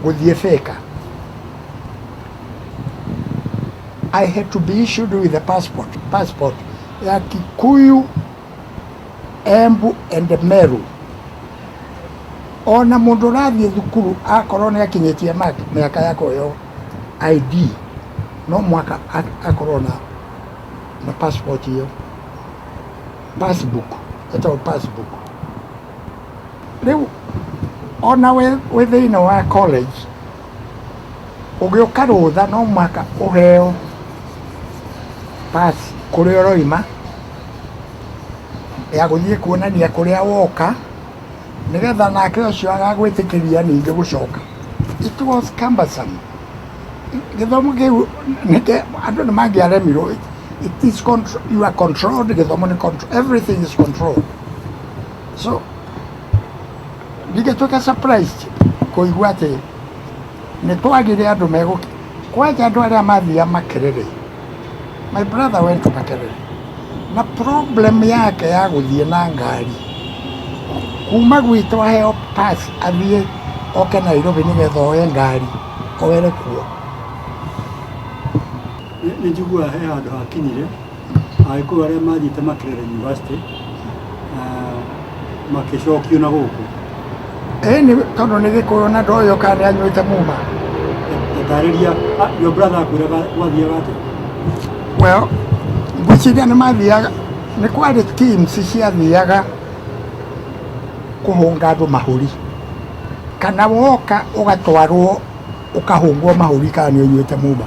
guthie Thika. I had to be issued with a passport ya Kikuyu, Embu and Meru. Ona mundu rathie thukuru akorwo ni akinyitie miaka yako yo ID no mwaka akorwo na passport hiyo passbook riu ona within wa college ugiuka rutha no mwaka uheo pass kuria uroima ya guthie kuonania kuria woka nigetha nake ucio agagwitikiria ningi gucoka. It was cumbersome. Githomo kiu nike andu ni mangiaremirwo. It is control. You are controlled. Githomo ni control. Everything is controlled. So nigituka surprised kuigua ati ni twagire andu mego kwaja andu aria mathia Makerere. My brother went to Makerere. Na problem yake ya guthie na ngari kuma gwitwa heo pass athie oke Nairobi nigetha oye ngari owere kuo. Nijugua he handu hakinyire agikuyu aria mathiite Makerere University makicokio na guku ni tondu ni gikuyu na ndoyo kana anywite muma tatariria your brother akwira wathie gate. Well, gwiciria ni mathiaga ni kwari teams ciathiaga kuhunga andu mahuri kana woka ugatwarwo ukahungwo mahuri kana ni unyuite muma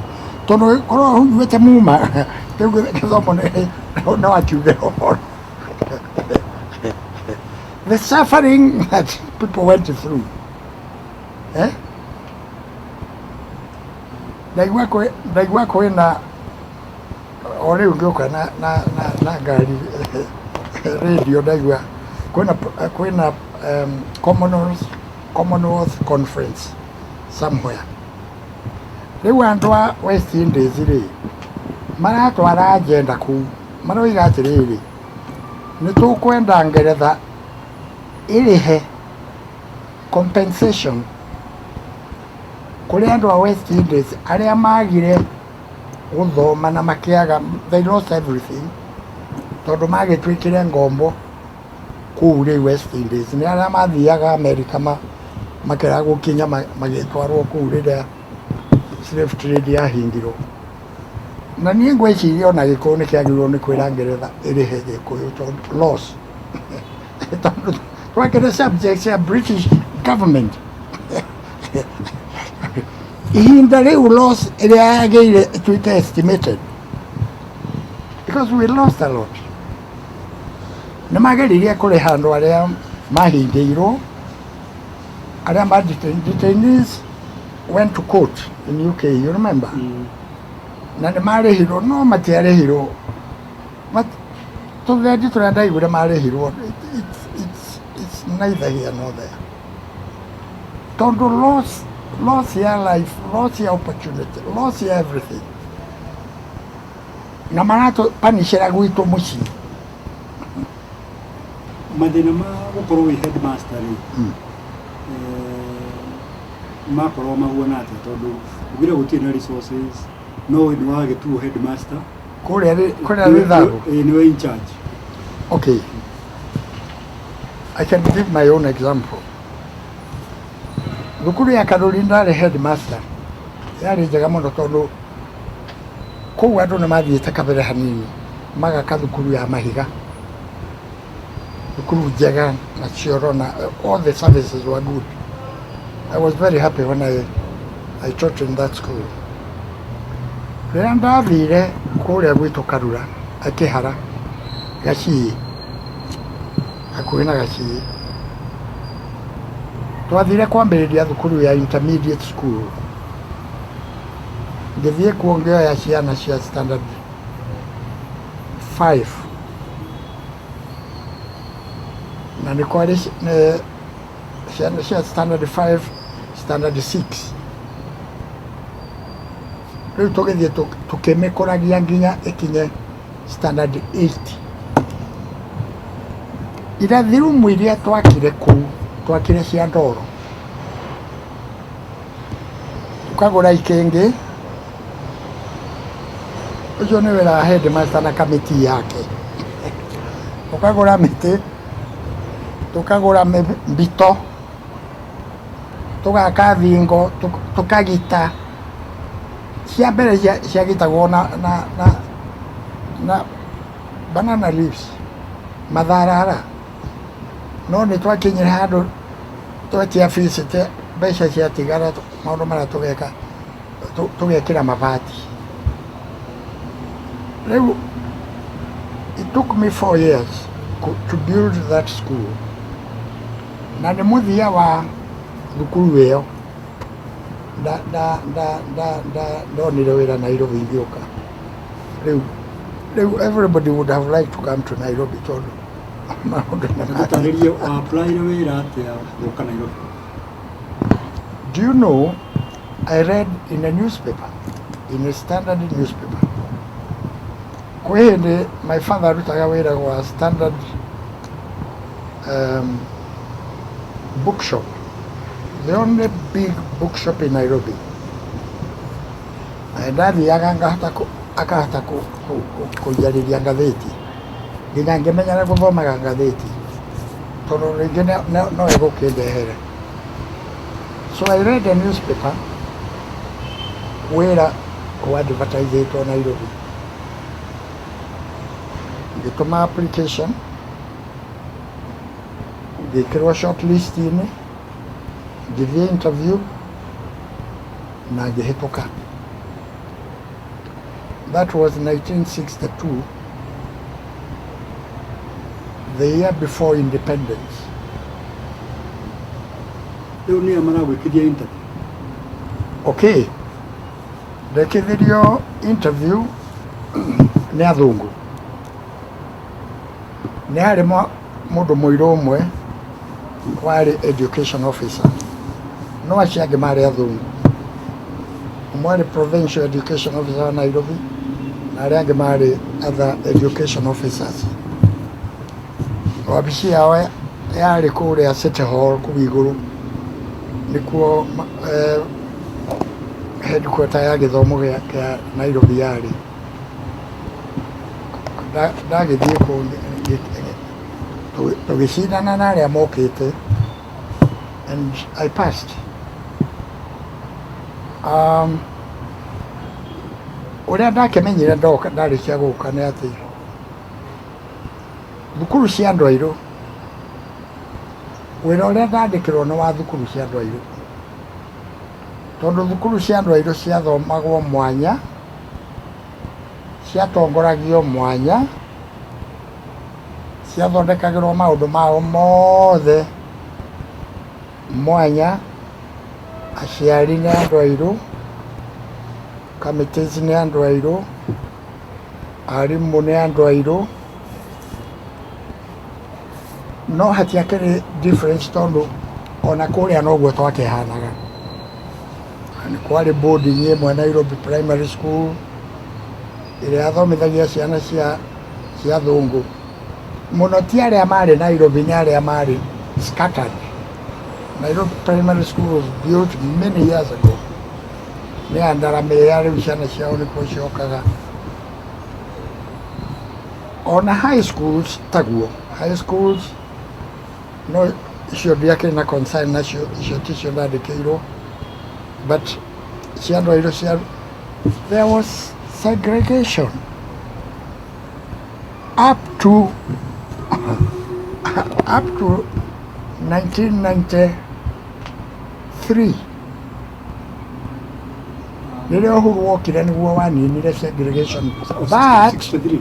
tondu korwo unyuite muma tugu githomo no akiuge the suffering that people went through ndaigua kwina ore ungiuka na ngari radio ndaigua kwina Commonwealth conference somewhere. Riu andu a West Indies ri maratwara agenda kuu maroiga atiriri ni tukwenda Ngeretha irihe compensation kuri andu a West Indies aria magire guthoma na makiaga, they lost everything tondu magitwikire ngombo kuri West Indies ni aria mathiaga America makera gukinya magitwarwo kuri ria slave trade yahingirwo na ni ngwiciria ona gikuyu ni kiagirwo ni kwira Ngeretha irihe gikuyu tondu loss tondu twakire subjects ya British government ihinda riu loss iria yageire tuite estimated because we lost a lot. Ni mageririe kuriha andu aria mahingiirwo aria detainees went to court in UK, you remember? Na ni marihirwo no matiarihirwo tugendi turia ndaigure marihirwo. It's neither here nor there tondu loss ya life, loss ya opportunity, loss ya everything na marato panishira gwitu muci mathina ma gukorwo wi headmaster makorwo mahuana atia tondu ugira gutie na resources no ni wage tu headmaster kuria rithagu ni in charge. Okay, I can give my own example. Thukuru ya Karuri ndari headmaster yari njega muno tondu kou andu ni mathiite kabere hanini magaka thukuru ya mahiga, thukuru njega na cioro na all the services were good. I was very happy when I taught in that school. Riria ndathire kuria gwitu Karura akihara Gacii hakuhi na Gacii twathire kwambiriria thukuru ya intermediate school ngĩthiĩ kuo ngĩoya ciana cia standard 5 na nĩ kwarĩ ciana cia standard 5 standard 6 rĩu tũgĩthiĩ tũkĩmĩkũragia nginya ĩkinye standard 8 irathi rumu iria twakire kũu twakire cia ndoro tukagũra ikĩngĩ ũcio nĩ wĩra wa headmaster na kamĩtii yake tukagũra mĩtĩ tukagũra mbito tũgaka thingo tukagita cia mbere ciagitagwo na banana leaves matharara no nĩ twakinyire handũ twetia fees mbeca ciatigara maũndũ marĩa tũgeka tũgekĩra mabati rĩu it took me 4 years to build that school na nĩ mũthia wa thukuru ĩyo ndonire wĩra Nairobi ngĩũka rĩu everybody would have liked to come to Nairobi tondũ Gũtarĩria apply wĩra atĩa gũka Nairobi. Do you know, I read in a newspaper, in a standard newspaper. Kwehende, my father arutaga wĩra gwa standard bookshop, the only big bookshop in Nairobi. Ndathiaga akahota kũnjarĩria ngathĩti nginya ngĩmenya nĩ gũthomaga ngathĩti tondũ rĩngĩ no egũkĩndehere. So I read a newspaper wĩra wadvertisetwo Nairobi. Ngĩtũma application, ngĩkĩrwo shortlist-inĩ, ngĩthiĩ interview na ngĩhĩtũka. That was 1962, the year before independence. Rĩu nĩyo maragwĩkithia interview. Okay, ndekithirio interview nĩ athũngũ. Nĩ harĩ mũndũ mũirũ ũmwe warĩ education officer, no acio angĩ marĩ athũngũ. Ũmwe arĩ provincial education officer wa Nairobi na arĩa angĩ marĩ other education officers. Wabici yao yarĩ kũrĩa City Hall kũu igũrũ, nĩkuo headquarter ya gĩthomo gĩa Nairobi yarĩ. Ndagĩthiĩ kũu tũgĩcindana na arĩa mokĩte and I passed. Ũrĩa ndakĩmenyire ndoka ndarĩkia gũka nĩ atĩ thukuru cia andũ airũ, wĩra ũrĩa ndandĩkĩrwo nĩ wa thukuru cia andũ airũ, tondũ thukuru cia andũ airũ ciathomagwo mwanya, ciatongoragio mwanya, ciathondekagĩrwo maũndũ mao mothe mwanya, aciari nĩ andũ airũ, committees nĩ andũ airũ, arimũ nĩ andũ airũ, no hatiakĩrĩ difference tondũ ona kũrĩa noguo twakĩhanaga. Nĩ kwarĩ boarding ĩmwe Nairobi Primary School ĩrĩa yathomithagia ciana cia athũngũ. Mũno ti arĩa marĩ Nairobi, nĩ arĩa marĩ scattered. Nairobi Primary School was built many years ago. Nĩ Nyandarua rĩu ciana ciao nĩkuo ciokaga. Ona high schools taguo. High schools no icio ndiakĩrĩ na concern nacio, icio ticio ndandĩkĩirwo. But cia andũ airũ cia, there was segregation up to 1993. Rĩrĩa ũhuru wokire nĩguo waninire segregation. But 63.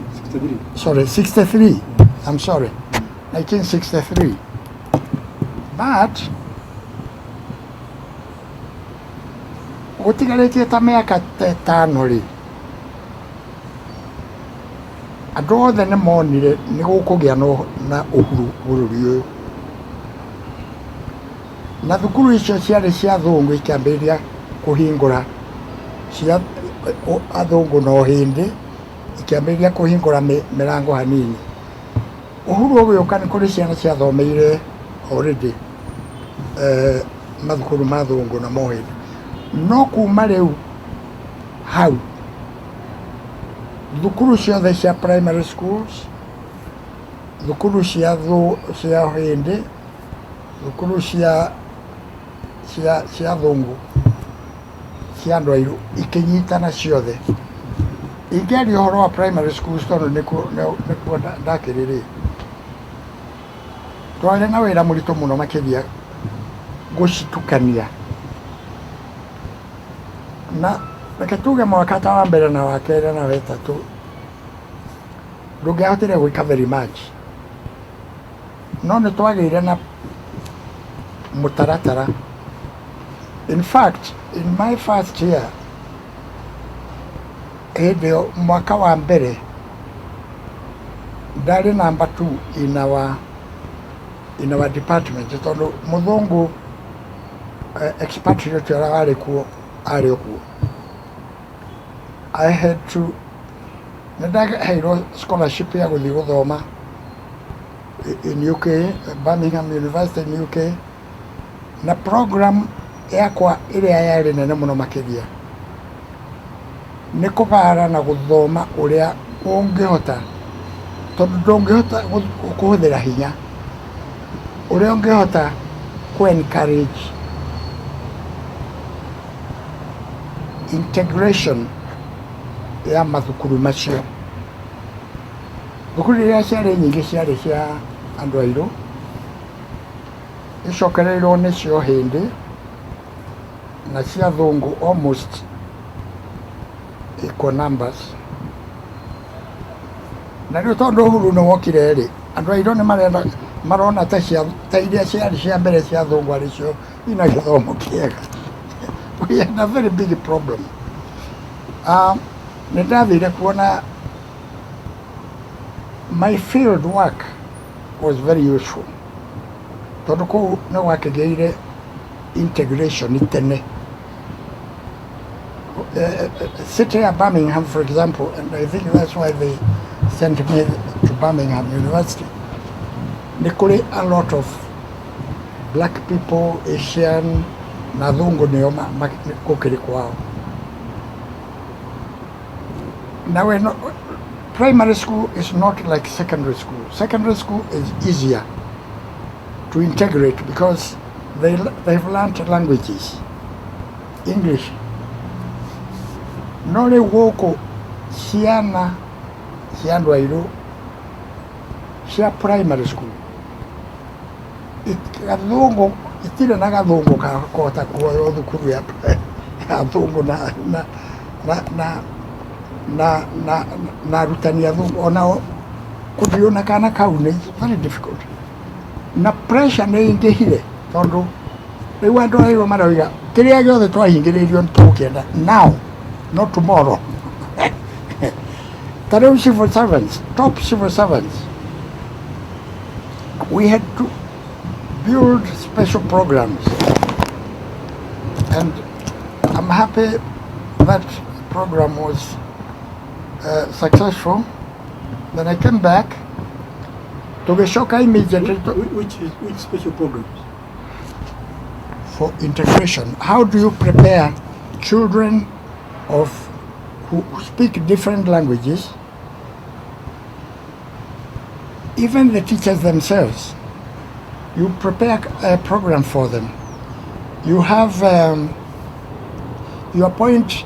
Sorry, 63. I'm sorry. 1963. But gutigarĩtie ta mĩaka ta ĩtano rĩ, andũ othe nĩ monire nĩ gũkũgĩa na ũhuru bũrũri ũyũ, na thukuru icio ciarĩ cia athũngũ ikĩambĩrĩria kũhingũra cia athũngũ no hĩndĩ ikĩambĩrĩria kũhingũra mĩrango hanini. Ũhuru ũgĩũka nĩ kũrĩ ciana ciathomeire already mathukuru ma athũngũ na mo hĩndĩ, no kuma rĩu hau thukuru ciothe cia primary schools, thukuru cia hĩndĩ, thukuru cia athũngũ cia andũ airũ ikĩnyitana ciothe. Ingĩaria ũhoro wa primary schools tondũ nĩkuo ndakĩrĩ, twarĩ na wĩra mũritũ mũno makĩria gũcitukania, na reke tuge mwaka ta wa mbere na wa kerĩ na wa ĩtatũ ndũngĩahotire gwĩka very much, no nĩ twagĩire na mũtaratara. In fact, in my first year, hĩndĩ ĩyo mwaka wa mbere ndarĩ number 2 in our department, tondũ mũthũngũ expatriate ũrĩa warĩ kuo arĩ o kuo. I had to, nĩ ndaheirwo scholarship ya gũthiĩ gũthoma in UK, Birmingham University in UK, na program yakwa ĩrĩa yarĩ nene mũno makĩria nĩ kũgara na gũthoma ũrĩa ũngĩhota, tondũ ndũngĩhota kũhũthĩra hinya, ũrĩa ũngĩhota encourage integration ya mathukuru macio. Thukuru iria ciarĩ nyingĩ ciarĩ cia andũ airũ, icokereirwo nĩcio hĩndĩ, na cia athũngũ almost equal numbers. Na rĩu tondũ ũhuru nĩ wokire rĩ, andũ airũ nĩ marona ta iria ciarĩ cia mbere cia athũngũ arĩcio ina gĩthomo kĩega. We had a very big problem. Nĩ ndathire kuona my field work was very useful, tondũ kũu nĩ gwakĩgĩire integration tene. City of Birmingham, for example, and I think that's why they sent me to Birmingham University. Nĩ kũrĩ a lot of black people, Asian, na athũngũ nĩo gũkĩrĩ kwao. Now, primary school is not like secondary school. Secondary school is easier to integrate because they've learned languages, English. No rĩu gũkũ ciana cia andũ airũ cia primary school gathũngũ itirĩ na gathũngũ kahota kuoywo thukuru ya athũngũ na arutani athũngũ, ona kũthiĩ na kana kau nĩ very difficult, na pressure nĩ ingĩhire tondũ rĩu andũ airũ marauga kĩrĩa gĩothe twahingĩrĩirio nĩ tũgũkĩenda now, not tomorrow. Tareu civil servants, top civil servants, we had to build special programs, and I'm happy that program was successful. Then I came back to Geshoka immediately. Which special programs? For integration. How do you prepare children who speak different languages, even the teachers themselves? You prepare a program for them. You have, you appoint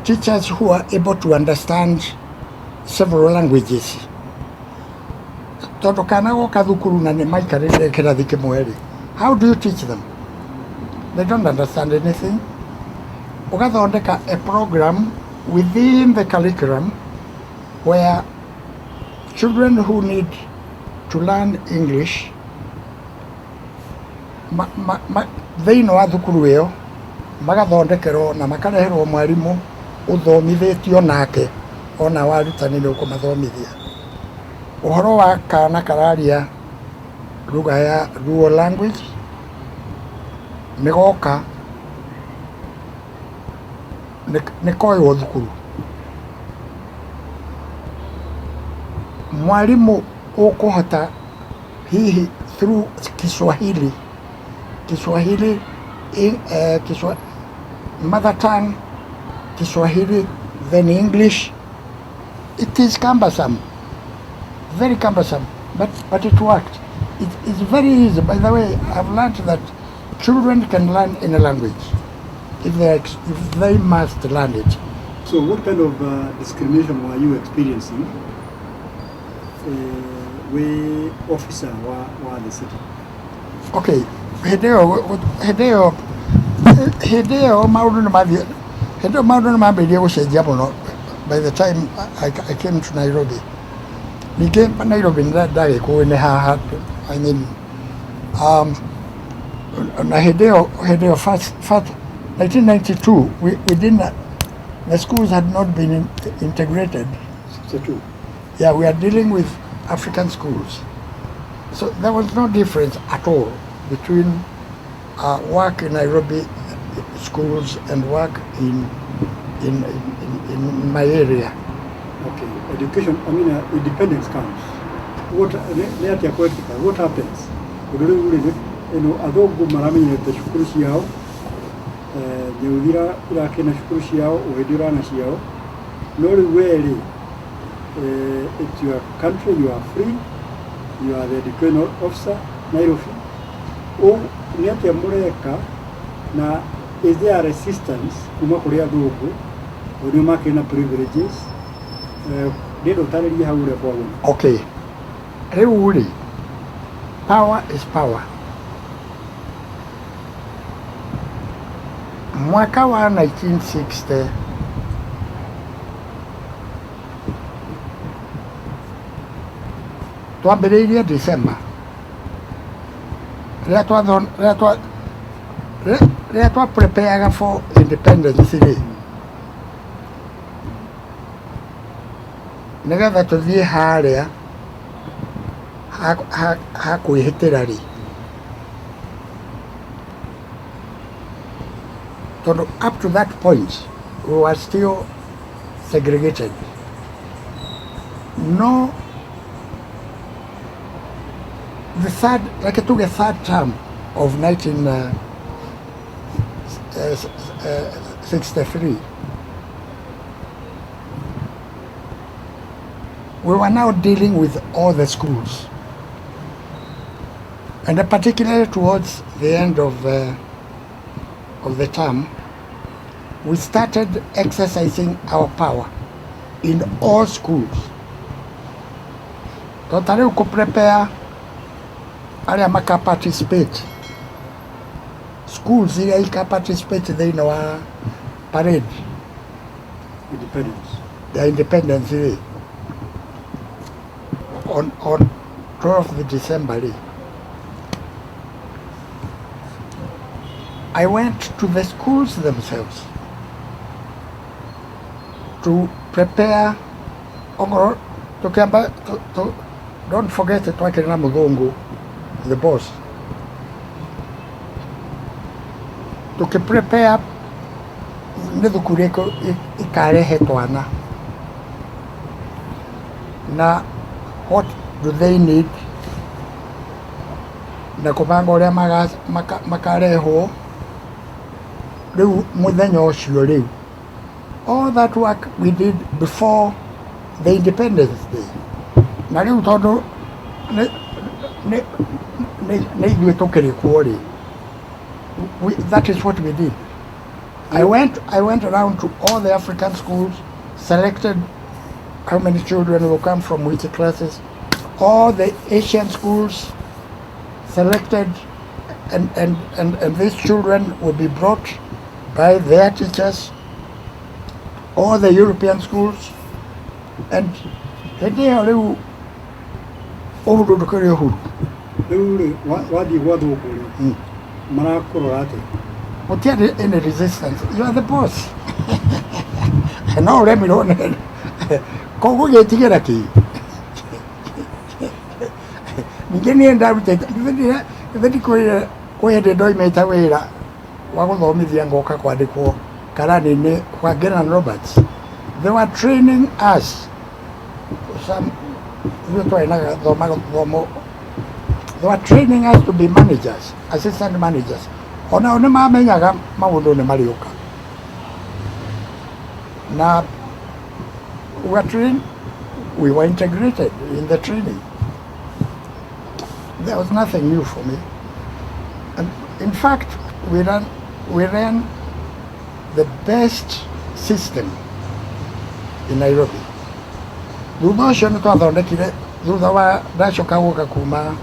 teachers who are able to understand several languages. Tondũ kana goka thukuru na nĩ maikarĩte kĩrathi kĩmwe rĩ, how do you teach them? They don't understand anything. Ugathondeka a program within the curriculum where children who need to learn English thĩinĩ wa thukuru ĩyo magathondekerwo na makareherwo mwarimu uthomithitio nake ona warutani ni ukumathomithia uhoro wa kana kararia lugha ya rural language nigoka nikoyo thukuru mwalimu ukuhota hihi through Kiswahili mother tongue Kiswahili then English. It is cumbersome, very cumbersome, but it worked. It's very easy. By the way, I've learned that children can learn any language if they must learn it. So what kind of discrimination were you experiencing with officer wa the city? Okay, hideo maundu ni mambirie gucenjia muno by the time I came to Nairobi. Nairobi ndagikuine haha, I mean na hideo first 1992 we didn't, the schools had not been integrated. 62. Yeah, we are dealing with African schools, so there was no difference at all between work in Nairobi schools and work in my area. Okay, education, I mean independence comes. What happens? Adogo maramenyete shukuru ciao nyeudira irakena shukuru ciao uhedira na ciao no riweri it's your country, you are free, you are the educational officer Nairobi o niatia mureka na is there resistance kuma kuri adogo oni makena privileges ndio tarĩria hau ria kwao. Okay, riu power is power. Mwaka wa 1960 twambĩrĩirie December rĩrĩa twa preparing for independence rĩ nĩgetha tũthiĩ harĩa ha kwĩhĩtĩra rĩ up to that point we were still segregated. No, the third term of 1963 we were now dealing with all the schools, and particularly towards the end of the term, we started exercising our power in all schools. Totally to prepare area maka participate. Schools here can participate in our parade. Independence. The independence day on 12th of December. I went to the schools themselves to prepare to Kiambaa, don't forget to Twakirina Mugongo, the boss, to prepare nithukureko ikarehe twana na what do they need na kubanga uria makareho riu muthenya ucio riu. All that work we did before the Independence Day. Na riu tondu ne ithuĩ tũkĩrĩ kuo rĩ, that is what we did. I went around to all the African schools, selected how many children will come from which classes, all the Asian schools selected, and these children will be brought by their teachers, all the European schools, and riu uhuru ndũkĩrĩ uhuru. Riu wathi gwathũkũ marakorora ati But any resistance, you are the boss. No, let me know. Go get together. Ningeni enda uteta. Iveti kwa doi metawera. Wako dhomithia ngoka kwa diko karani ne kwa General Roberts. They were training us. Some they were training us to be managers, assistant managers. Ona mamenyaga maundu ne mariuka. Na we were integrated in the training. There was nothing new for me. And in fact, we ran the best system in Nairobi. Thutha ũcio nĩ twathondekire thutha wa ndacoka gũka kuma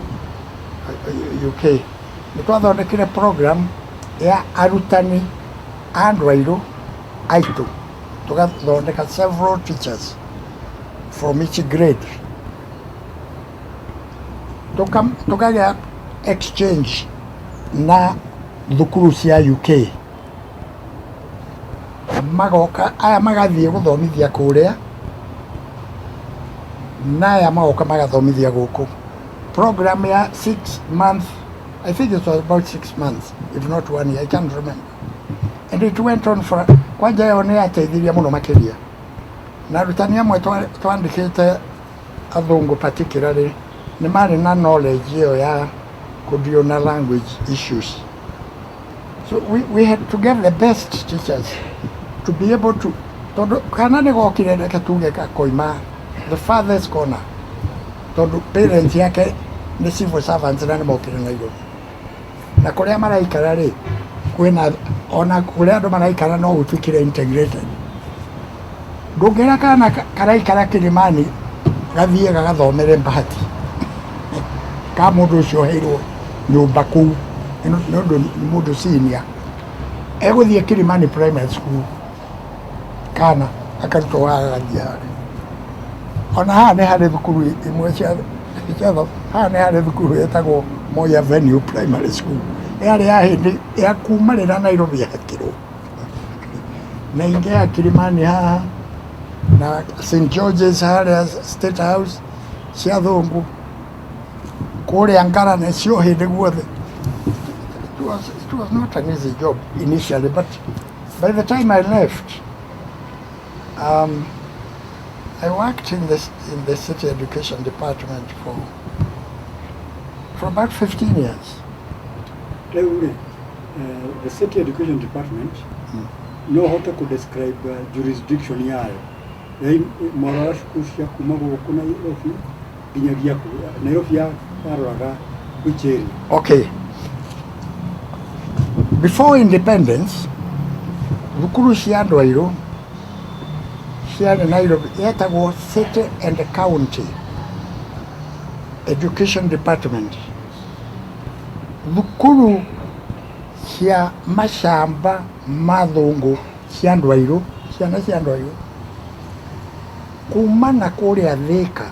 UK nĩ twathondekire program ya arutani andũ airũ aitũ tũgathondeka several teachers from each grade tũkagĩa exchange na thukuru cia UK magoka aya magathiĩ gũthomithia kũrĩa naya magoka magathomithia gũkũ. Program ya 6 months, I think it was about 6 months, if not 1 year, I can't remember. And it went on for, kwanja yo nĩ yateithirie mũno makĩria. Na arutani amwe twandĩkĩte athũngũ particularly nĩ marĩ na knowledge ĩyo ya kũdeal na language issues. So we had to get the best teachers to be able to, tondũ kana nĩ gokire reke tuge Kakoima, the farthest corner, tondũ parents yake nĩ civil servants na nĩ mokire Nairobi. Na kũrĩa maraikara rĩ, kwĩna ona kũrĩa andũ maraikara no gũtuĩkire integrated. Ndũngĩra kana karaikara Kilimani gathiĩ gagathomere Mbahati. Ka mũndũ ũcio heirwo nyũmba kũu nĩ ũndũ nĩ mũndũ senior. Egũthiĩ Kilimani primary school kana akarutwo wagathiĩ harĩ. Ona haha nĩ harĩ thukuru imwe cia haha nĩ harĩ thukuru ĩtagwo Moi Avenue Primary School. Yarĩ ya hĩndĩ ya kuma rĩrĩa Nairobi yakirwo. Na ingĩ ya Kilimani haha na St. George's harĩa State House cia thũngũ kũrĩa Ngara nacio hĩndĩ guothe. It was not an easy job initially, but by the time I left, I worked in the city education department for about 15 years. The city education department, no how to describe jurisdiction yayo. Morara shukushia kumago kuna Nairobi, ginyagia Nairobi ya Raga, which area? Okay. Before independence, thukuru cia andũ airũ ciarĩ Nairobi yetagwo City and County Education Department. Thukuru cia mashamba mathũngũ cia andũ airũ, ciana cia andũ airũ kuma na kũrĩa Thika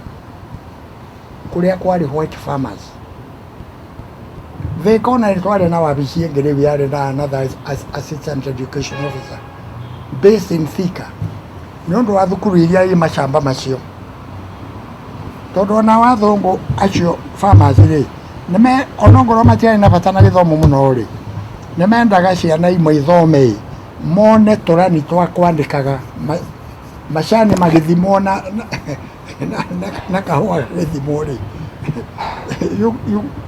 kũrĩa kwarĩ white farmers. Thika ona nĩtwarĩ na wabici ĩngĩ rĩu yarĩ na another assistant education officer based in Thika. Nĩ ũndũ wa thukuru iria i mashamba macio. Tondũ ona wathũngũ acio farmers rĩ, nĩme onongorwo matiarĩ na bata na gĩthomo mũno rĩ, nĩmendaga ciana imwe ithome mone tũrani twa kwandĩkaga macani magĩthimwo na kahũa gĩthimwo rĩ.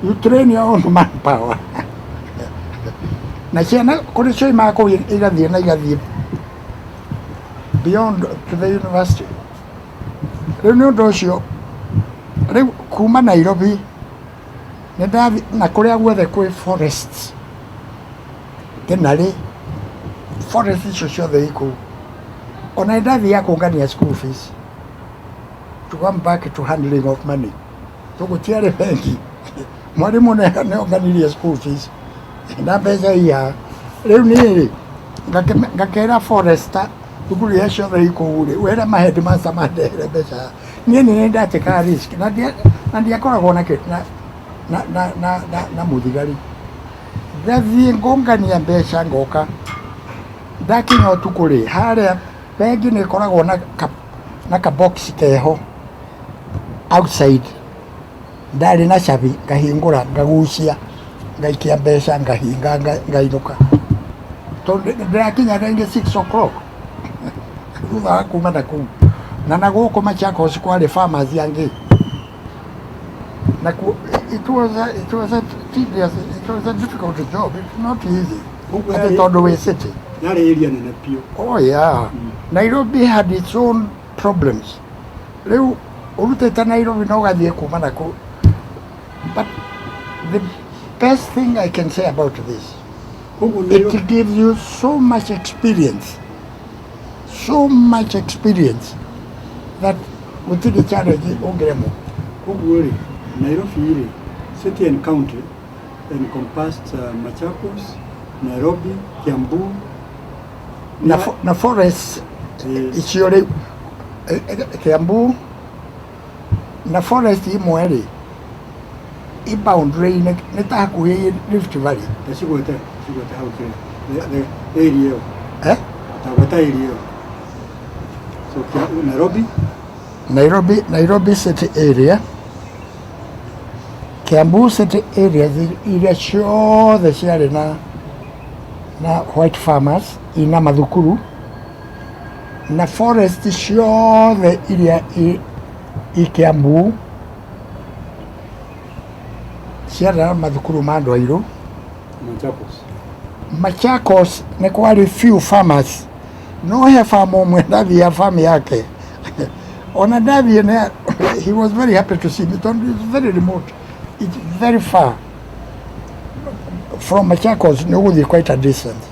You train your own manpower. Na ciana kũrĩ cio imaga kũu igathiĩ beyond to the university. Rĩu nĩ ũndũ ũcio rĩu kuma Nairobi nĩndathi na kũrĩa guothe kwĩ forests Kenarĩ forest icio ciothe ikũu. Ona nĩndathiaga kũngania school fees to come back to handling of money. Tũgũtiarĩ bengi mwarimũ nĩonganirie school fees na mbeca iya. Rĩu niĩ ngakera forester thukuru icio ciothe ikũu rĩ, wĩra ma headmaster mandehere mbeca. Niĩ nĩ ndatĩka risk na ndiakoragwo na mũthigari. ngathiĩ ngũngania mbeca ngoka ndakinya ũtukũ rĩ harĩa bengi nĩ ĩkoragwo na kabox keho outside ndarĩ na cabi ngahingũra ngagucia ngaikia mbeca ngahinga ngainũka tondũ ndĩrakinya rĩngĩ 6 o'clock thutha wa kuma na kũu na gũkũ Machakos kwarĩ farmers angĩ it was a tedious, it was a difficult job. It's not easy. Tondũ wĩ city. Yarĩ area nene piũ. Oh yeah. Nairobi had its own problems. Rĩu ũrutĩte Nairobi no gathiĩ kuma na kũu. But the best thing I can say about this, it gives you so much experience that gũtirĩ challenge ũngĩremwo. Ũguo rĩ Nairobi rĩ city and county encompassed Machakos, Nairobi, Kiambu na forest icio rĩu Kiambu na forest imwe rĩ i boundary-inĩ nĩ ta hakuhĩ Rift Valley. Cigwete hau kĩrĩa area ĩyo ta area ĩyo. So Nairobi city area, Kiambu city area iria ciothe ciarĩ na white farmers ina mathukuru na forest ciothe iria i Kiambu ciarĩ na mathukuru ma andũ airũ. Machakos nĩ kwarĩ few farmers no he farm ũmwe ndathiĩ farm yake ona ndathiĩ he was very happy to see me tondũ it's very remote. It's very far from Machakos. Nĩ ũgũthiĩ quite a distance.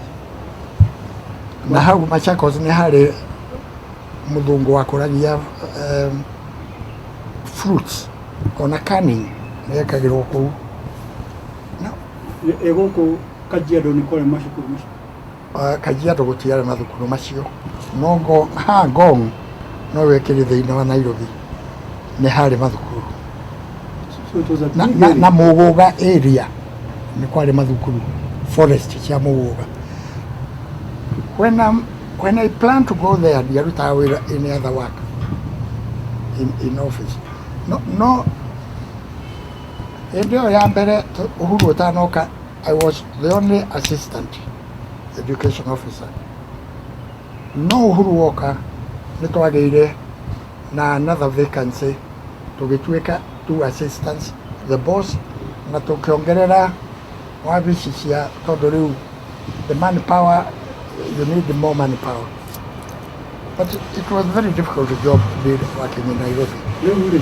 Na hau Machakos nĩ harĩ mũthũngũ wakũragia fruits ona canning nĩ ekagĩrwo kũu. Gũkũ Kajiado nĩ kwarĩ macukuru macio. Kajiado gũtiarĩ mathukuru macio no Ngong no wekĩrĩ thĩinĩ wa Nairobi nĩ harĩ mathukuru. Na Mũgũga area nĩ kwarĩ mathukuru forest cia Mũgũga. When I plan to go there ndiarutaga wĩra any other work in office. No hĩndĩ ĩyo ya mbere Uhuru ũtanoka I was the only assistant education officer. No Uhuru woka nĩ twagĩire na another vacancy tũgĩtuĩka 2 assistants, the boss na tũkĩongerera wabici cia tondũ rĩu the manpower, you need more manpower. But it was very difficult job to be working in Nairobi.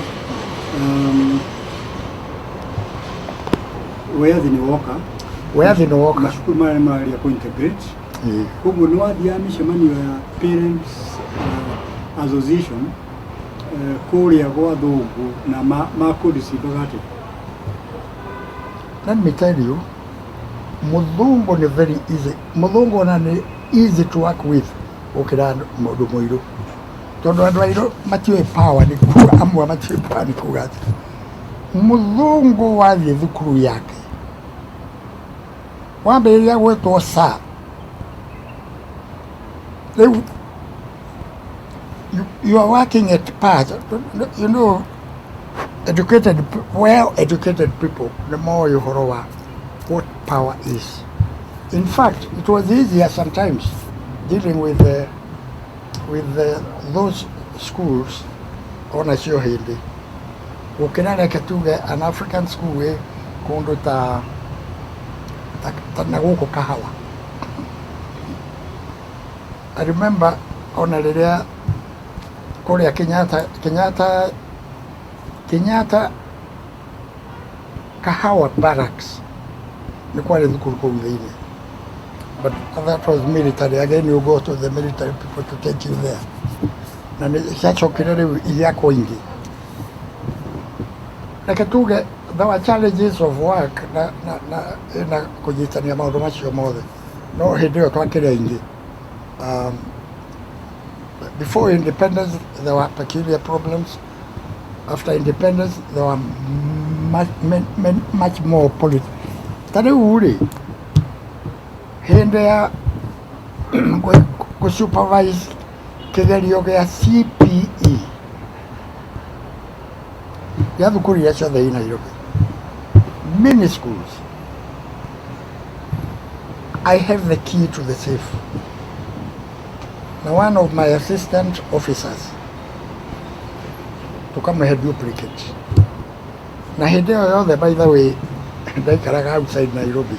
Wherever in Walker. Mashukuru mara mara ya kuintegrate. Huko ni wadi ya mishemanio ya parents association kuri ya kwa dogo na makodi sibagate. Let me tell you, Mudhungu ni very easy. Mudhungu ni easy to work with. Ukira mũndũ mũirũ. Tondũ andũ airũ matiũĩ power ni kuga, amwe matiũĩ power ni kuga. Mudhungu wathiĩ thukuru yake wambĩrĩria gwĩtwo sa rĩu you are working at part, you know, well educated people, the more you know what power is. In fact, it was easier sometimes dealing with those schools on a show hindi. Ukinana tuge an African school kundu ta nagoko kahawa. I remember on a area Korea Kenyatta Kahawa barracks. Ni kwa thukuru kuu thĩinĩ. But that was military. Again, you go to the military people to take you there. Na nĩciacokire rĩu iriako ingĩ. Reke tuge there were challenges of work na kũnyitania maũndũ macio mothe. No hĩndĩ ĩyo twakĩrĩ aingĩ. Before independence, there were peculiar problems. After independence, there were much more politics. Tari uri, Hindi ya supervise kigerio gya CPE ya thukuru ya ciothe i Nairobi, many schools. I have the key to the safe. Now one of my assistant officers tukamũhe duplicate, na hĩndĩ ĩyo yothe, by the way, ndaikaraga outside Nairobi.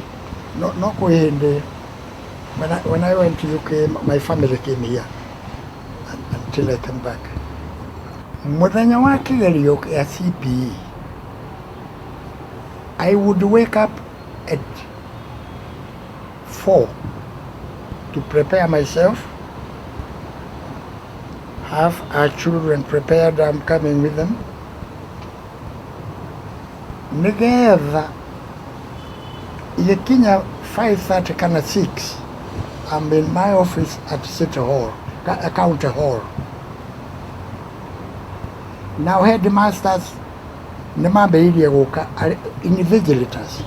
No kwĩ hĩndĩ when I went to UK, my family came here until I came back. Mũthenya wa kĩgerio kĩa CPE, I would wake up at 4 to prepare myself, have our children prepared, I'm coming with them. Nigetha ikinya 5:30 kana 6, I'm in my office at City Hall, County Hall. Now headmasters nimambĩrĩirie gũka invigilators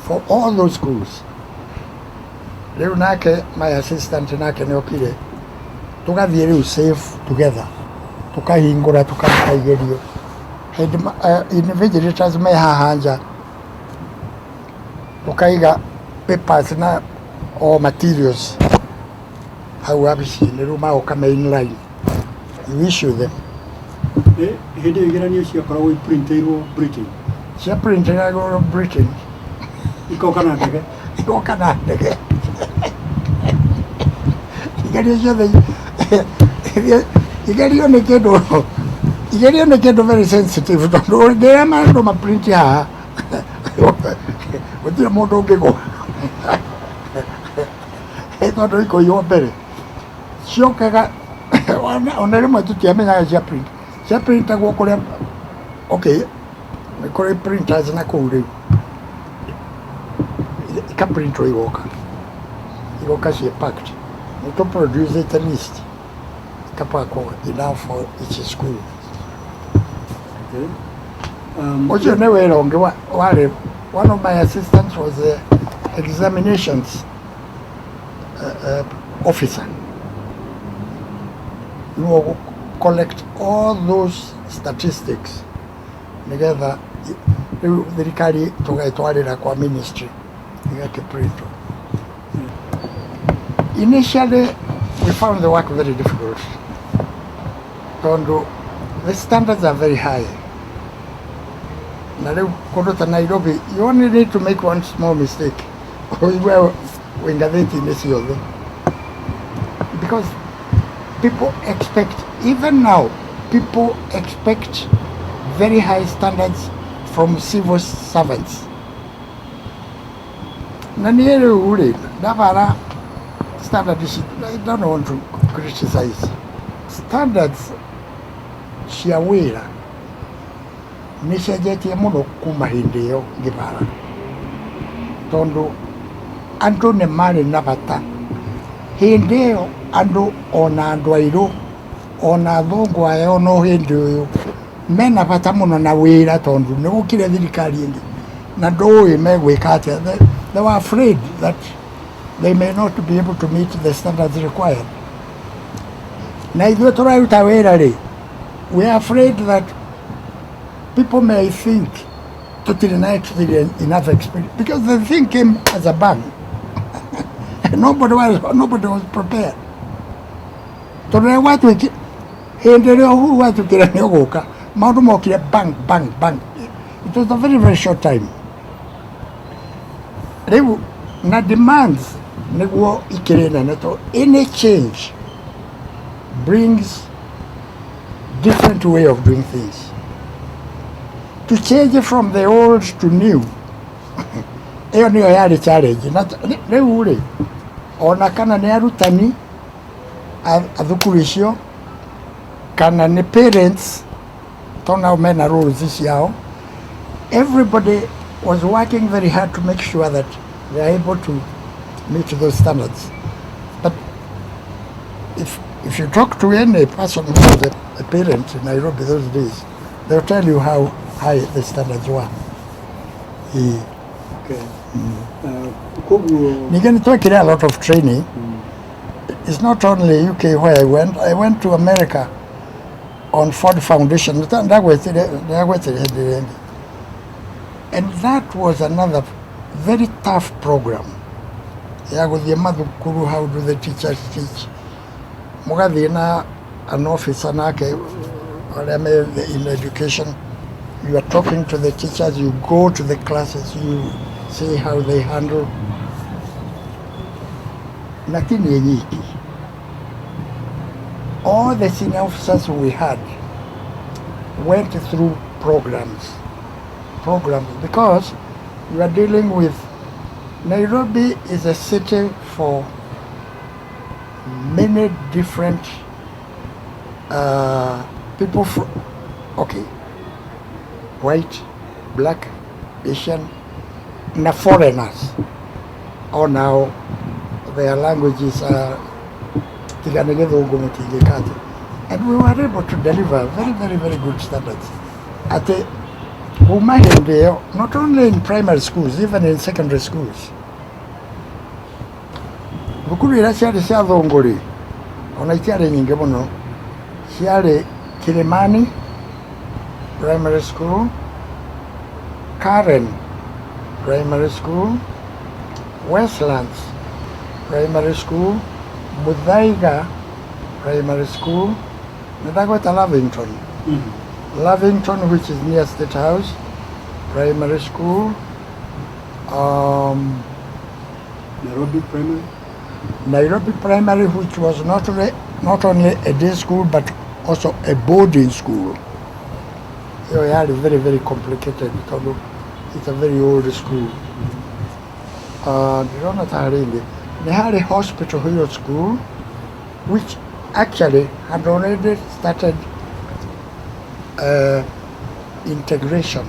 for all those schools. Rĩu nake my assistant nake nĩokire, tugathiĩ rĩu safe together, tukahingũra tukaruta igerio. Invigilators me haha nja, tukaiga papers na all materials hau wabici-inĩ, rĩu magoka main line, you issue them. Hĩndĩ igeranio ciakoragwo iprintĩirwo Britain, cia printĩragwo Britain, ikoka na ndege. Ikoka na ndege. Igerio ciothe igerio nĩ kĩndũ very sensitive, tondũ rĩrĩa andũ maprinti haha gũtirĩ mũndũ ũngĩgwa tondũ ikoirwo mbere, ciokaga ona rĩmwe tũtiamenyaga cia printagwo kũrĩa, okay, nĩ kũrĩ printers na kũu rĩu, ikaprintwo igoka ciĩ packed, nĩ tũ produce at least ikapakwo enough for each school. Ũcio nĩ wĩra ũngĩ warĩ. One of my assistants was the examinations officer. You will collect all those statistics together. Thirikari tugaitwarĩra kwa ministry igakĩprintwo. Initially, we found the work very difficult. Tondũ the standards are very high. Na rĩu kũndũ ta Nairobi, you only need to make one small mistake wĩ ngathĩti-inĩ ciothe, because people expect, even now, people expect very high standards from civil servants. Na niĩ rĩu rĩ, ndabara standards, I don't want to criticize standards cia wĩra nĩ cenjetie mũno kuma hĩndĩ ĩyo ngĩbara, tondũ andũ nĩ marĩ na bata hĩndĩ ĩyo. Andũ ona andũ airũ ona athũngũ aya ona hĩndĩ ũyũ mena bata mũno na wĩra, tondũ nĩ gũkire thirikari ĩngĩ na ndũĩ megwĩka atĩa. They were afraid that they may not be able to meet the standards required. Na ithuĩ tũraruta wĩra rĩ, we are afraid that people may think tũtirĩ na enough experience, because the thing came as a bang. Nobody was prepared. Tondũ hĩndĩ ĩrĩa ũhuru watukire nĩ ũgũka, maũndũ mokire bang bang bang. It was a very very short time. Rĩu na demands nĩguo ikĩrĩ nene, to any change brings different way of doing things. To change from the old to new, ĩyo nĩyo yarĩ challenge. Na rĩu rĩ, ona kana nĩ arutani a thukuru icio kana nĩ parents, tondũ mena roles ciao, everybody was working very hard to make sure that they are able to meet those standards. But if you talk to any person who was a parent in Nairobi those days, they'll tell you how high the standards were. Okay. Nigeni took a lot of training. It's not only UK where I went to America on Ford Foundation. And that was another very tough program. How do the teachers teach? Mugadina, an officer in education, you are talking to the teachers, you go to the classes, you see how they handle. Nothing unique. All the senior officers we had went through programs because you are dealing with Nairobi is a city for many different people white, black, Asian, and foreigners. Or now their languages are and we were able to deliver very, very, very good standards. At the not only in primary schools, even in secondary schools. Kilimani Primary School, Karen Primary School, Westlands Primary School, Budaiga Primary School, Nadagota Lavington. Lavington, which is near State House Primary School, Nairobi Primary, which was not only a day school but also a boarding school. So it is very, very complicated. It's a very old school. They had a hospital here at school, which actually had already started integration.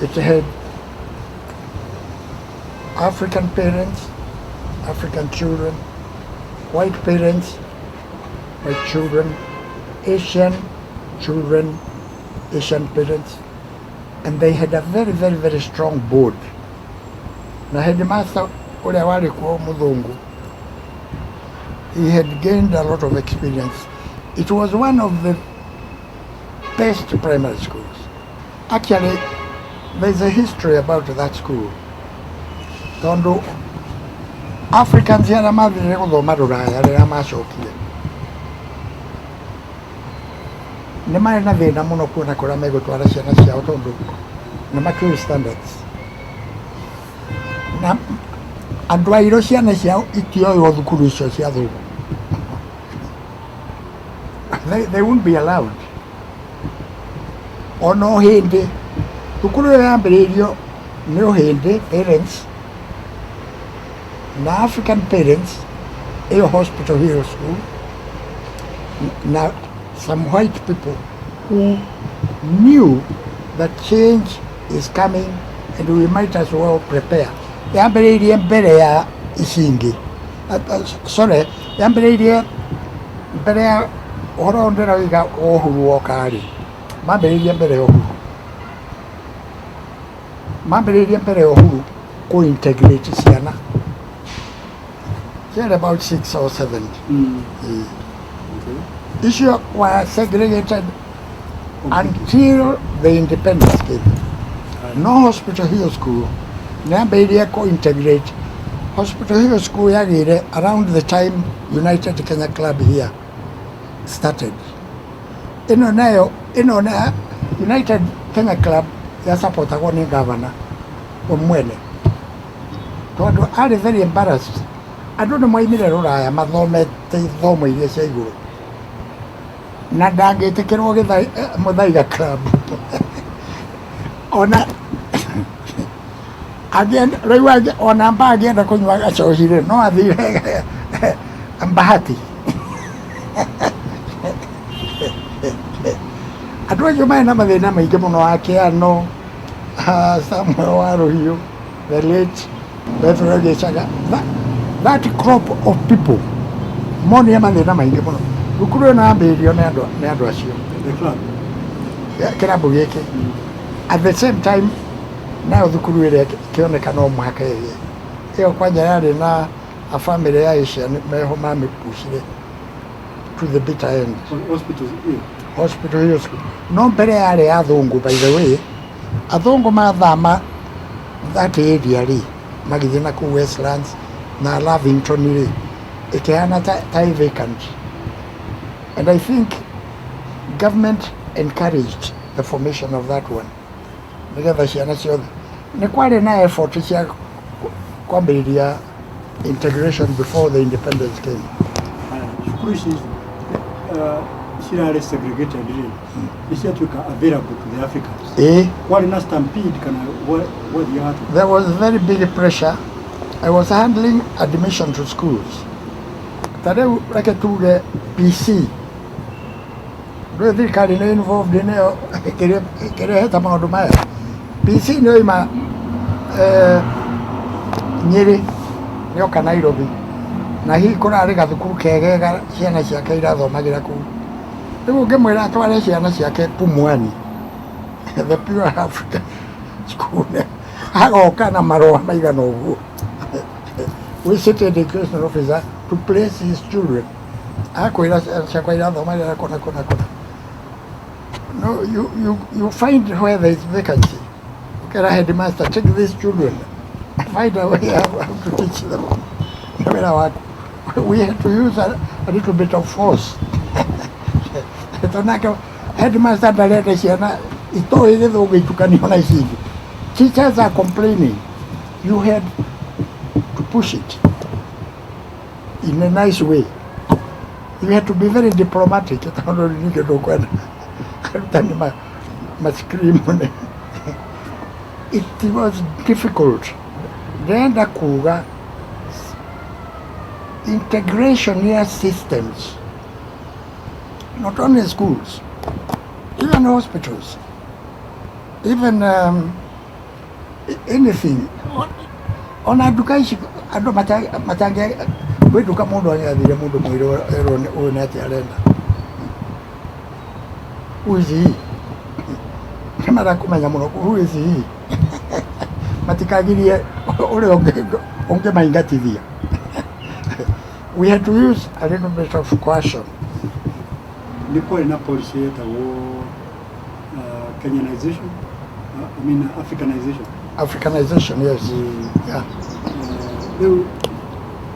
It had African parents, African children, white parents, white children, Asian children, Asian parents, and they had a very, very, very strong board. Now, headmaster, he had gained a lot of experience. It was one of the best primary schools. Actually, there's a history about that school. Tondo Africans here are not very good Madura, they are much okay. Nemana Vena Monopuna Koramego to Arashana Tondo, Namakuri standards. And why Russian is now Itio or the Kurusha. They won't be allowed. Or no Hindi. Radio, no Hindi, parents. Now African parents, a hospital here school. Now some white people who knew that change is coming and we might as well prepare. Yambere Berea Isingi. Sorry, Yambere Berea or under a week or who walk out. Mabere Berea. Mabere Berea who co-integrate Siena. They're about 6 or 7. Issue was segregated until the independence came. No hospital here school. Namberia co-integrate. Hospital here school around the time United Kenya Club here started. United Kenya Club ya support a governor Omwene. So I was very embarrassed. I don't know why I am a Madome Tomo Yesego. Nadage take Modaiga Club. Ona again, on a bag again, I couldn't so he didn't know. I'm Bahati. I don't you mind number the name, Gemonoakia, no, somewhere you, the late, that crop of people, more than the number, you couldn't have your Nyandarua. The club. At the same time, na thukuru ĩrĩa kĩoneka no mũhaka ĩrĩa ĩyo kwanja yarĩ na a family ya Asia meho mamĩpushire to the bitter end. Hospital hiyo no mbere yarĩ athũngũ by the way, athũngũ mathama that area rĩ magithiĩ na kũu Westlands na Lavington rĩ ĩkĩhana ta vacant, and I think government encouraged the formation of that one nigetha ciana ciothe nĩ kwarĩ na effort cia kwambĩrĩria integration before the independence came. Shukuru ici cirarĩ segregated rĩ nĩciatuĩka available to the Africans. Kwarĩ na stampede kana what? There was very big pressure. I was handling admission to schools. Tarĩu reke tuge PC rĩu thirikari nĩ involved in ĩyo ĩkĩreheta maũndũ maya. PC nĩ oima Nyeri nĩoka Nairobi na hihi kũrarĩ gathukuru kegega ciana ciake irathomagĩra kũu. Rĩu ngĩmwĩra atware ciana ciake Pumwani the pure African school agoka na marũa maigana ũguo. We sent an education officer to place his children. Akwĩra ciakwa irathomagĩra kona. No, you find where there is vacancy. Get a headmaster, take these children, find a way how to teach them. We had to use a little bit of force. Headmaster ndarenda ciana itoĩ gĩthũngũ itukanio na ici. Teachers are complaining. You had to push it in a nice way. You had to be very diplomatic. It was difficult. Then the Kuga integration near systems, not only schools, even hospitals, even anything. On education, I don't matter. We do come on the mundo. Who is he? Who is he? We had to use a little bit of caution. Kenyanization? Africanization? Africanization, yes. Yeah.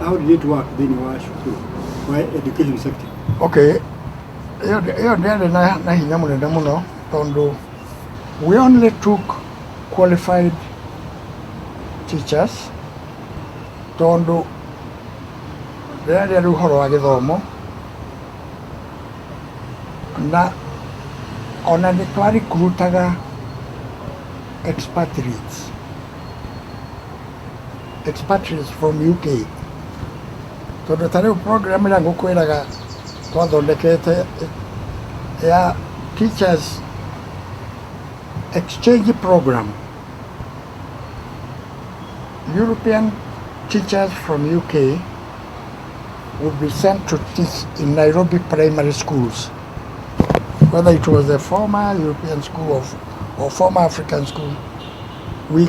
How did it work then in your education sector? Okay. We only took qualified teachers tondu rĩrĩa rĩu ũhoro wa gĩthomo na ona nĩ twaricrutaga expatriates from UK tondu ta rĩu program ĩrĩa ngũkwĩraga twathondekete ya teachers exchange program. European teachers from UK would be sent to teach in Nairobi primary schools, whether it was a former European school or former African school. We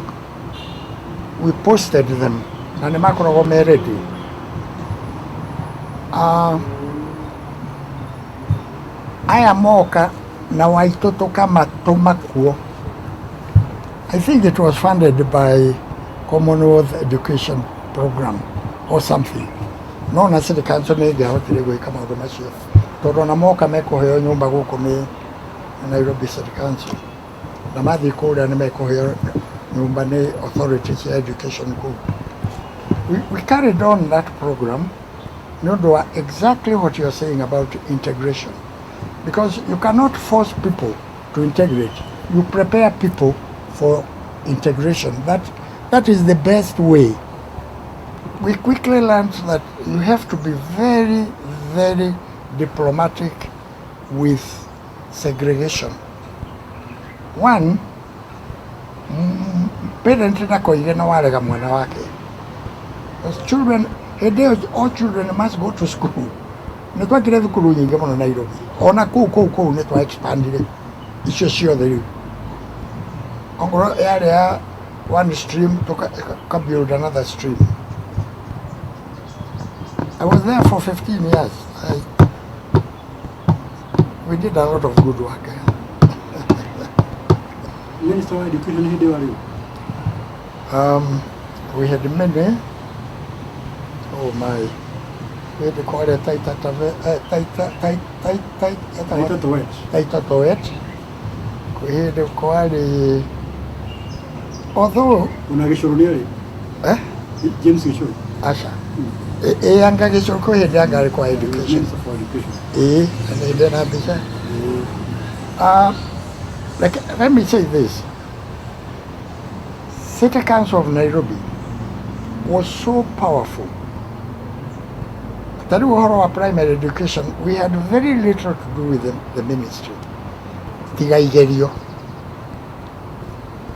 posted them na nĩ makoragwo me ready. Aya moka na Waitoto kamatũma kuo. I think it was funded by Commonwealth Education Program or something. No na serikali nĩ ĩngĩahotire gwĩka maũndũ macio tondũ na moka mekũheo nyũmba gũkũ nĩ Nairobi City Council na mathiĩ kũrĩa nĩ mekũheo nyũmba nĩ authority cia education kũu. We carried on that program nĩ ũndũ wa exactly what you're saying about integration, because you cannot force people to integrate. You prepare people for integration. That is the best way. We quickly learned that you have to be very, very diplomatic with segregation. One, parent ndakoige na warega mwana wake. Because children, all children must go to school. Nĩ twakire thukuru nyingĩ mũno Nairobi. Ona kũu nĩ twa expandire icio ciothe rĩu. Ongorwo yarĩ ya one stream to build another stream. I was there for 15 years. We did a lot of good work. Minister of Education, who are you? We had many. Oh my. We had to call it Thika. We had to call it. Although. James Gishuru. Asha. Yanga Gishuru had younger required education. And they didn't have this. Let me say this. City Council of Nairobi was so powerful that we had our primary education. We had very little to do with the ministry. Tiga igerio.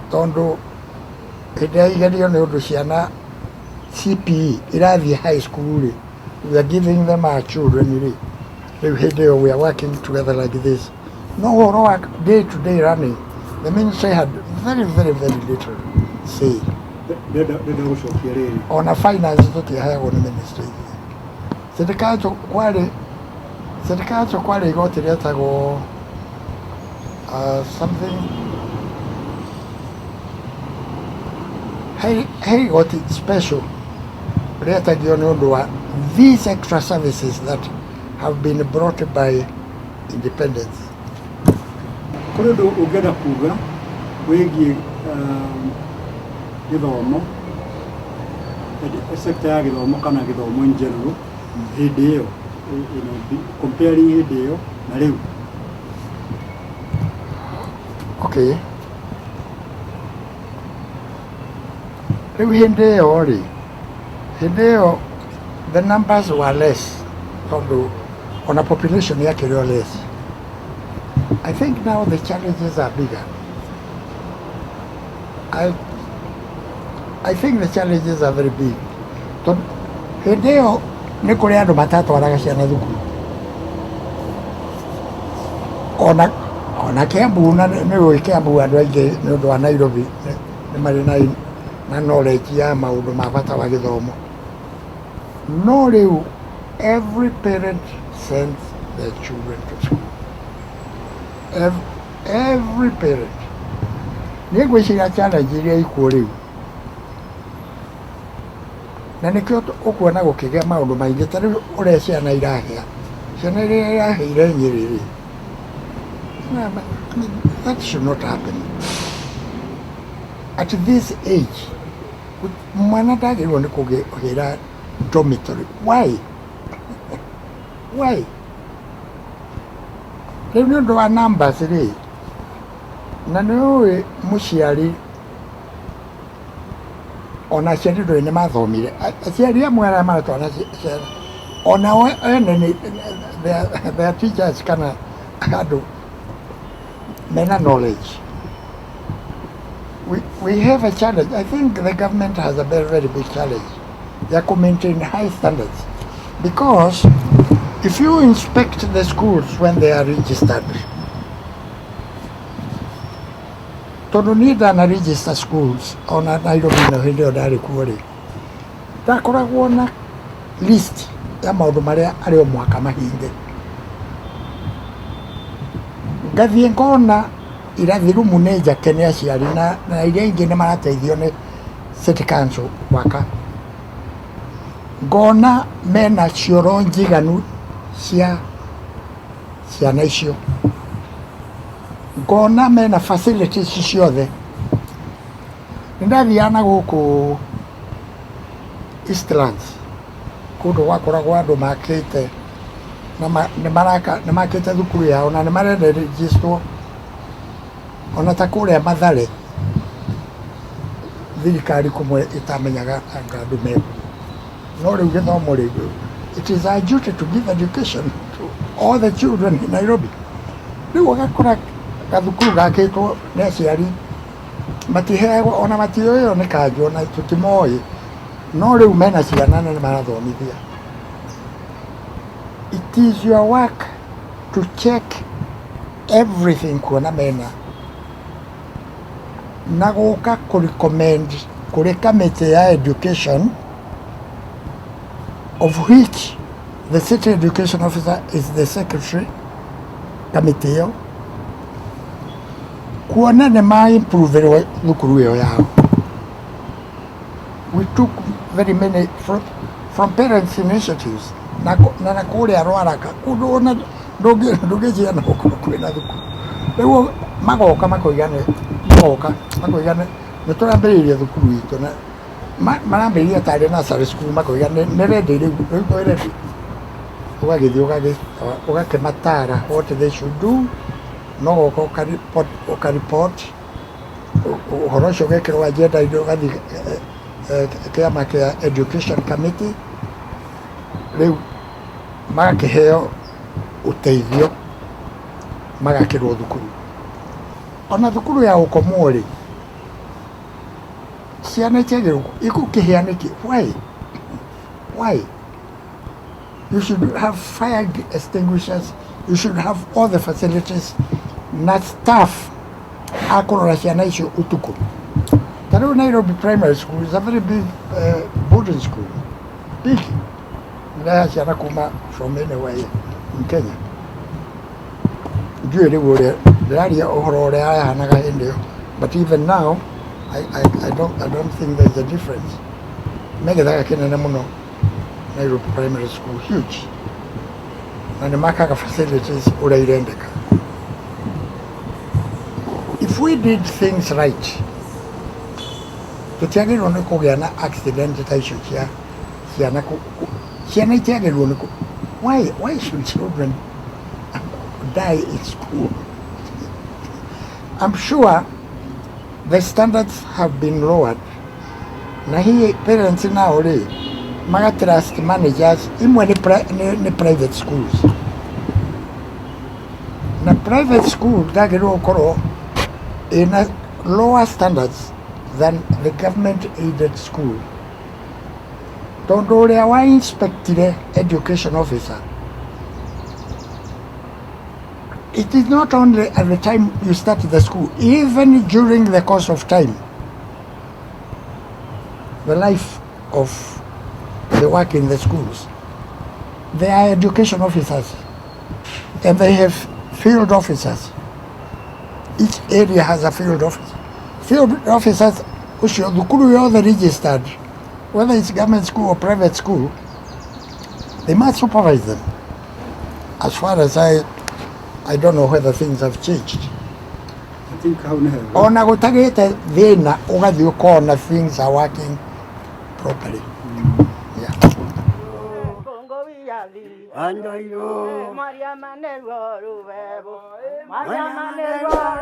Tondo tiga igerio ne undu ciana CPE irathi high school. We are giving them our children. We are working together like this. No work day to day running. The ministry had very little say on a finance that you have on the ministry. So the council quality got to go something. Hey got it special. These extra services that have been brought by independence. Kurudu ugenda kuga wegi githomo sector ya githomo kana githomo in general hindi iyo comparing hindi iyo na riu. Okay. Riu hindi iyo the numbers were less on a population yake less. I think now the challenges are bigger. I think the challenges are very big. Hindi iyo nĩ kũrĩ andũ matatwaraga ciana thukuru. Ona Kiambu nĩ ũĩ Kiambu andũ aingĩ nĩ ũndũ wa Nairobi nĩ marĩ na knowledge ya maũndũ ma bata wa gĩthomo. No rĩu every parent sends their children to school. Every parent. Niĩ ngwĩciria challenge iria ikuo rĩu. Na nĩkĩo ũkuona gũkĩgĩa maũndũ maingĩ ta rĩu ũrĩa ciana irahĩa. Ciana iria irahĩire Nyĩrĩ. That should not happen. At this age, mwana ndagĩrĩirwo nĩ kũgĩra dormitory. Why? Why? Rĩu nĩ ũndũ wa numbers rĩ. Na nĩ ũĩ mũciari ona aciari ndũĩ nĩ mathomire. Aciari amwe arĩa maratwara ciana onao ene their teachers kana andũ mena knowledge. We have a challenge. I think the government has a very big challenge. They are to maintain high standards. Because if you inspect the schools when they are registered, tondũ niĩ ndana register schools ona Nairobi na hĩndĩ ĩyo ndarĩ kuo rĩ, ndakoragwo na list ya maũndũ marĩa arĩ o mwaka mahinge. Ngathiĩ ngona irathi rumu nĩ njake nĩ aciari na iria ingĩ nĩ marateithio nĩ City Council gwaka. Ngona mena cioro njiganu cia ciana icio. Ngona mena facilities ciothe. Nĩndathiaga na gũkũ Eastlands kũndũ gwakoragwo andũ makĩte na nĩ makĩte thukuru yao na nĩ marenda register ona ta kũrĩa Mathare thirikari kũmwe ĩtamenyaga andũ meho. No rĩu gĩthomo rĩu, it is our duty to give education to all the children in Nairobi. Rĩu ũgakora gathukuru gakĩtwo nĩ aciari matiheagwo ona matioĩo nĩ kanjũ ona tũtimoĩ. No rĩu mena ciana na nĩ marathomithia. It is your work to check everything kuona na gũka kũrecommend kũrĩ committee ya education, of which the city education officer is the secretary committee ĩyo, kuona nĩ ma-improve thukuru ĩyo yao. We took very many from parents initiatives na kũrĩa Rwaraka kũndũ ona ndũngĩciana gũkorwo kwĩna thukuru. Rĩu magoka makoigane nĩ tũrambĩrĩirie thukuru itũ na marambĩrĩria tarĩ nursery school makoigane nĩ ready rĩu twĩ ready. Ũgagĩthiĩ ũgakĩmatara what they should do, no goka ũkareport ũhoro ũcio ũgekĩrwo agenda-inĩ, ũgathiĩ kĩama kĩa education committee, rĩu magakĩheo ũteithio magakĩrwo thukuru. Ona thukuru ya ũkomwo rĩ, ciana itiagĩrĩirwo ikũkĩhĩa nĩkĩ? Why? You should have fire extinguishers, you should have all the facilities na staff akũrora ciana icio ũtukũ. Tarĩu Nairobi Primary School is a very big boarding school, big. Nĩreha ciana kuma from anywhere in Kenya. Ndiũĩ rĩu ũrĩa ndĩraria ũhoro ũrĩa yahanaga hĩndĩ ĩyo, but even now I don't think there's a difference. Megĩthaga kĩnene mũno Nairobi Primary School, huge. Na nĩ makaga facilities ũrĩa irendeka. If we did things right, tũtiagĩrĩirwo nĩ kũgĩa na accident ta icio cia ciana itiagĩrĩirwo nĩ why should children die in school? I'm sure the standards have been lowered. Na hii parents now rĩ magatrust managers imwe nĩ private schools. Na private school ndagĩrĩirwo gũkorwo ina lower standards than the government aided school. Tondũ ũrĩa wa inspectire education officer, it is not only at the time you start the school, even during the course of time, the life of the work in the schools. They are education officers and they have field officers. Each area has a field officer. Field officers, thukuru yothe registered, whether it's government school or private school, they must supervise them. As far as I don't know whether things have changed. I think how now. Ona gũtagĩte thĩna ũgathiĩ ũkona things are working properly. Yeah. Andoyo Maria Manero Rubebo Maria Manero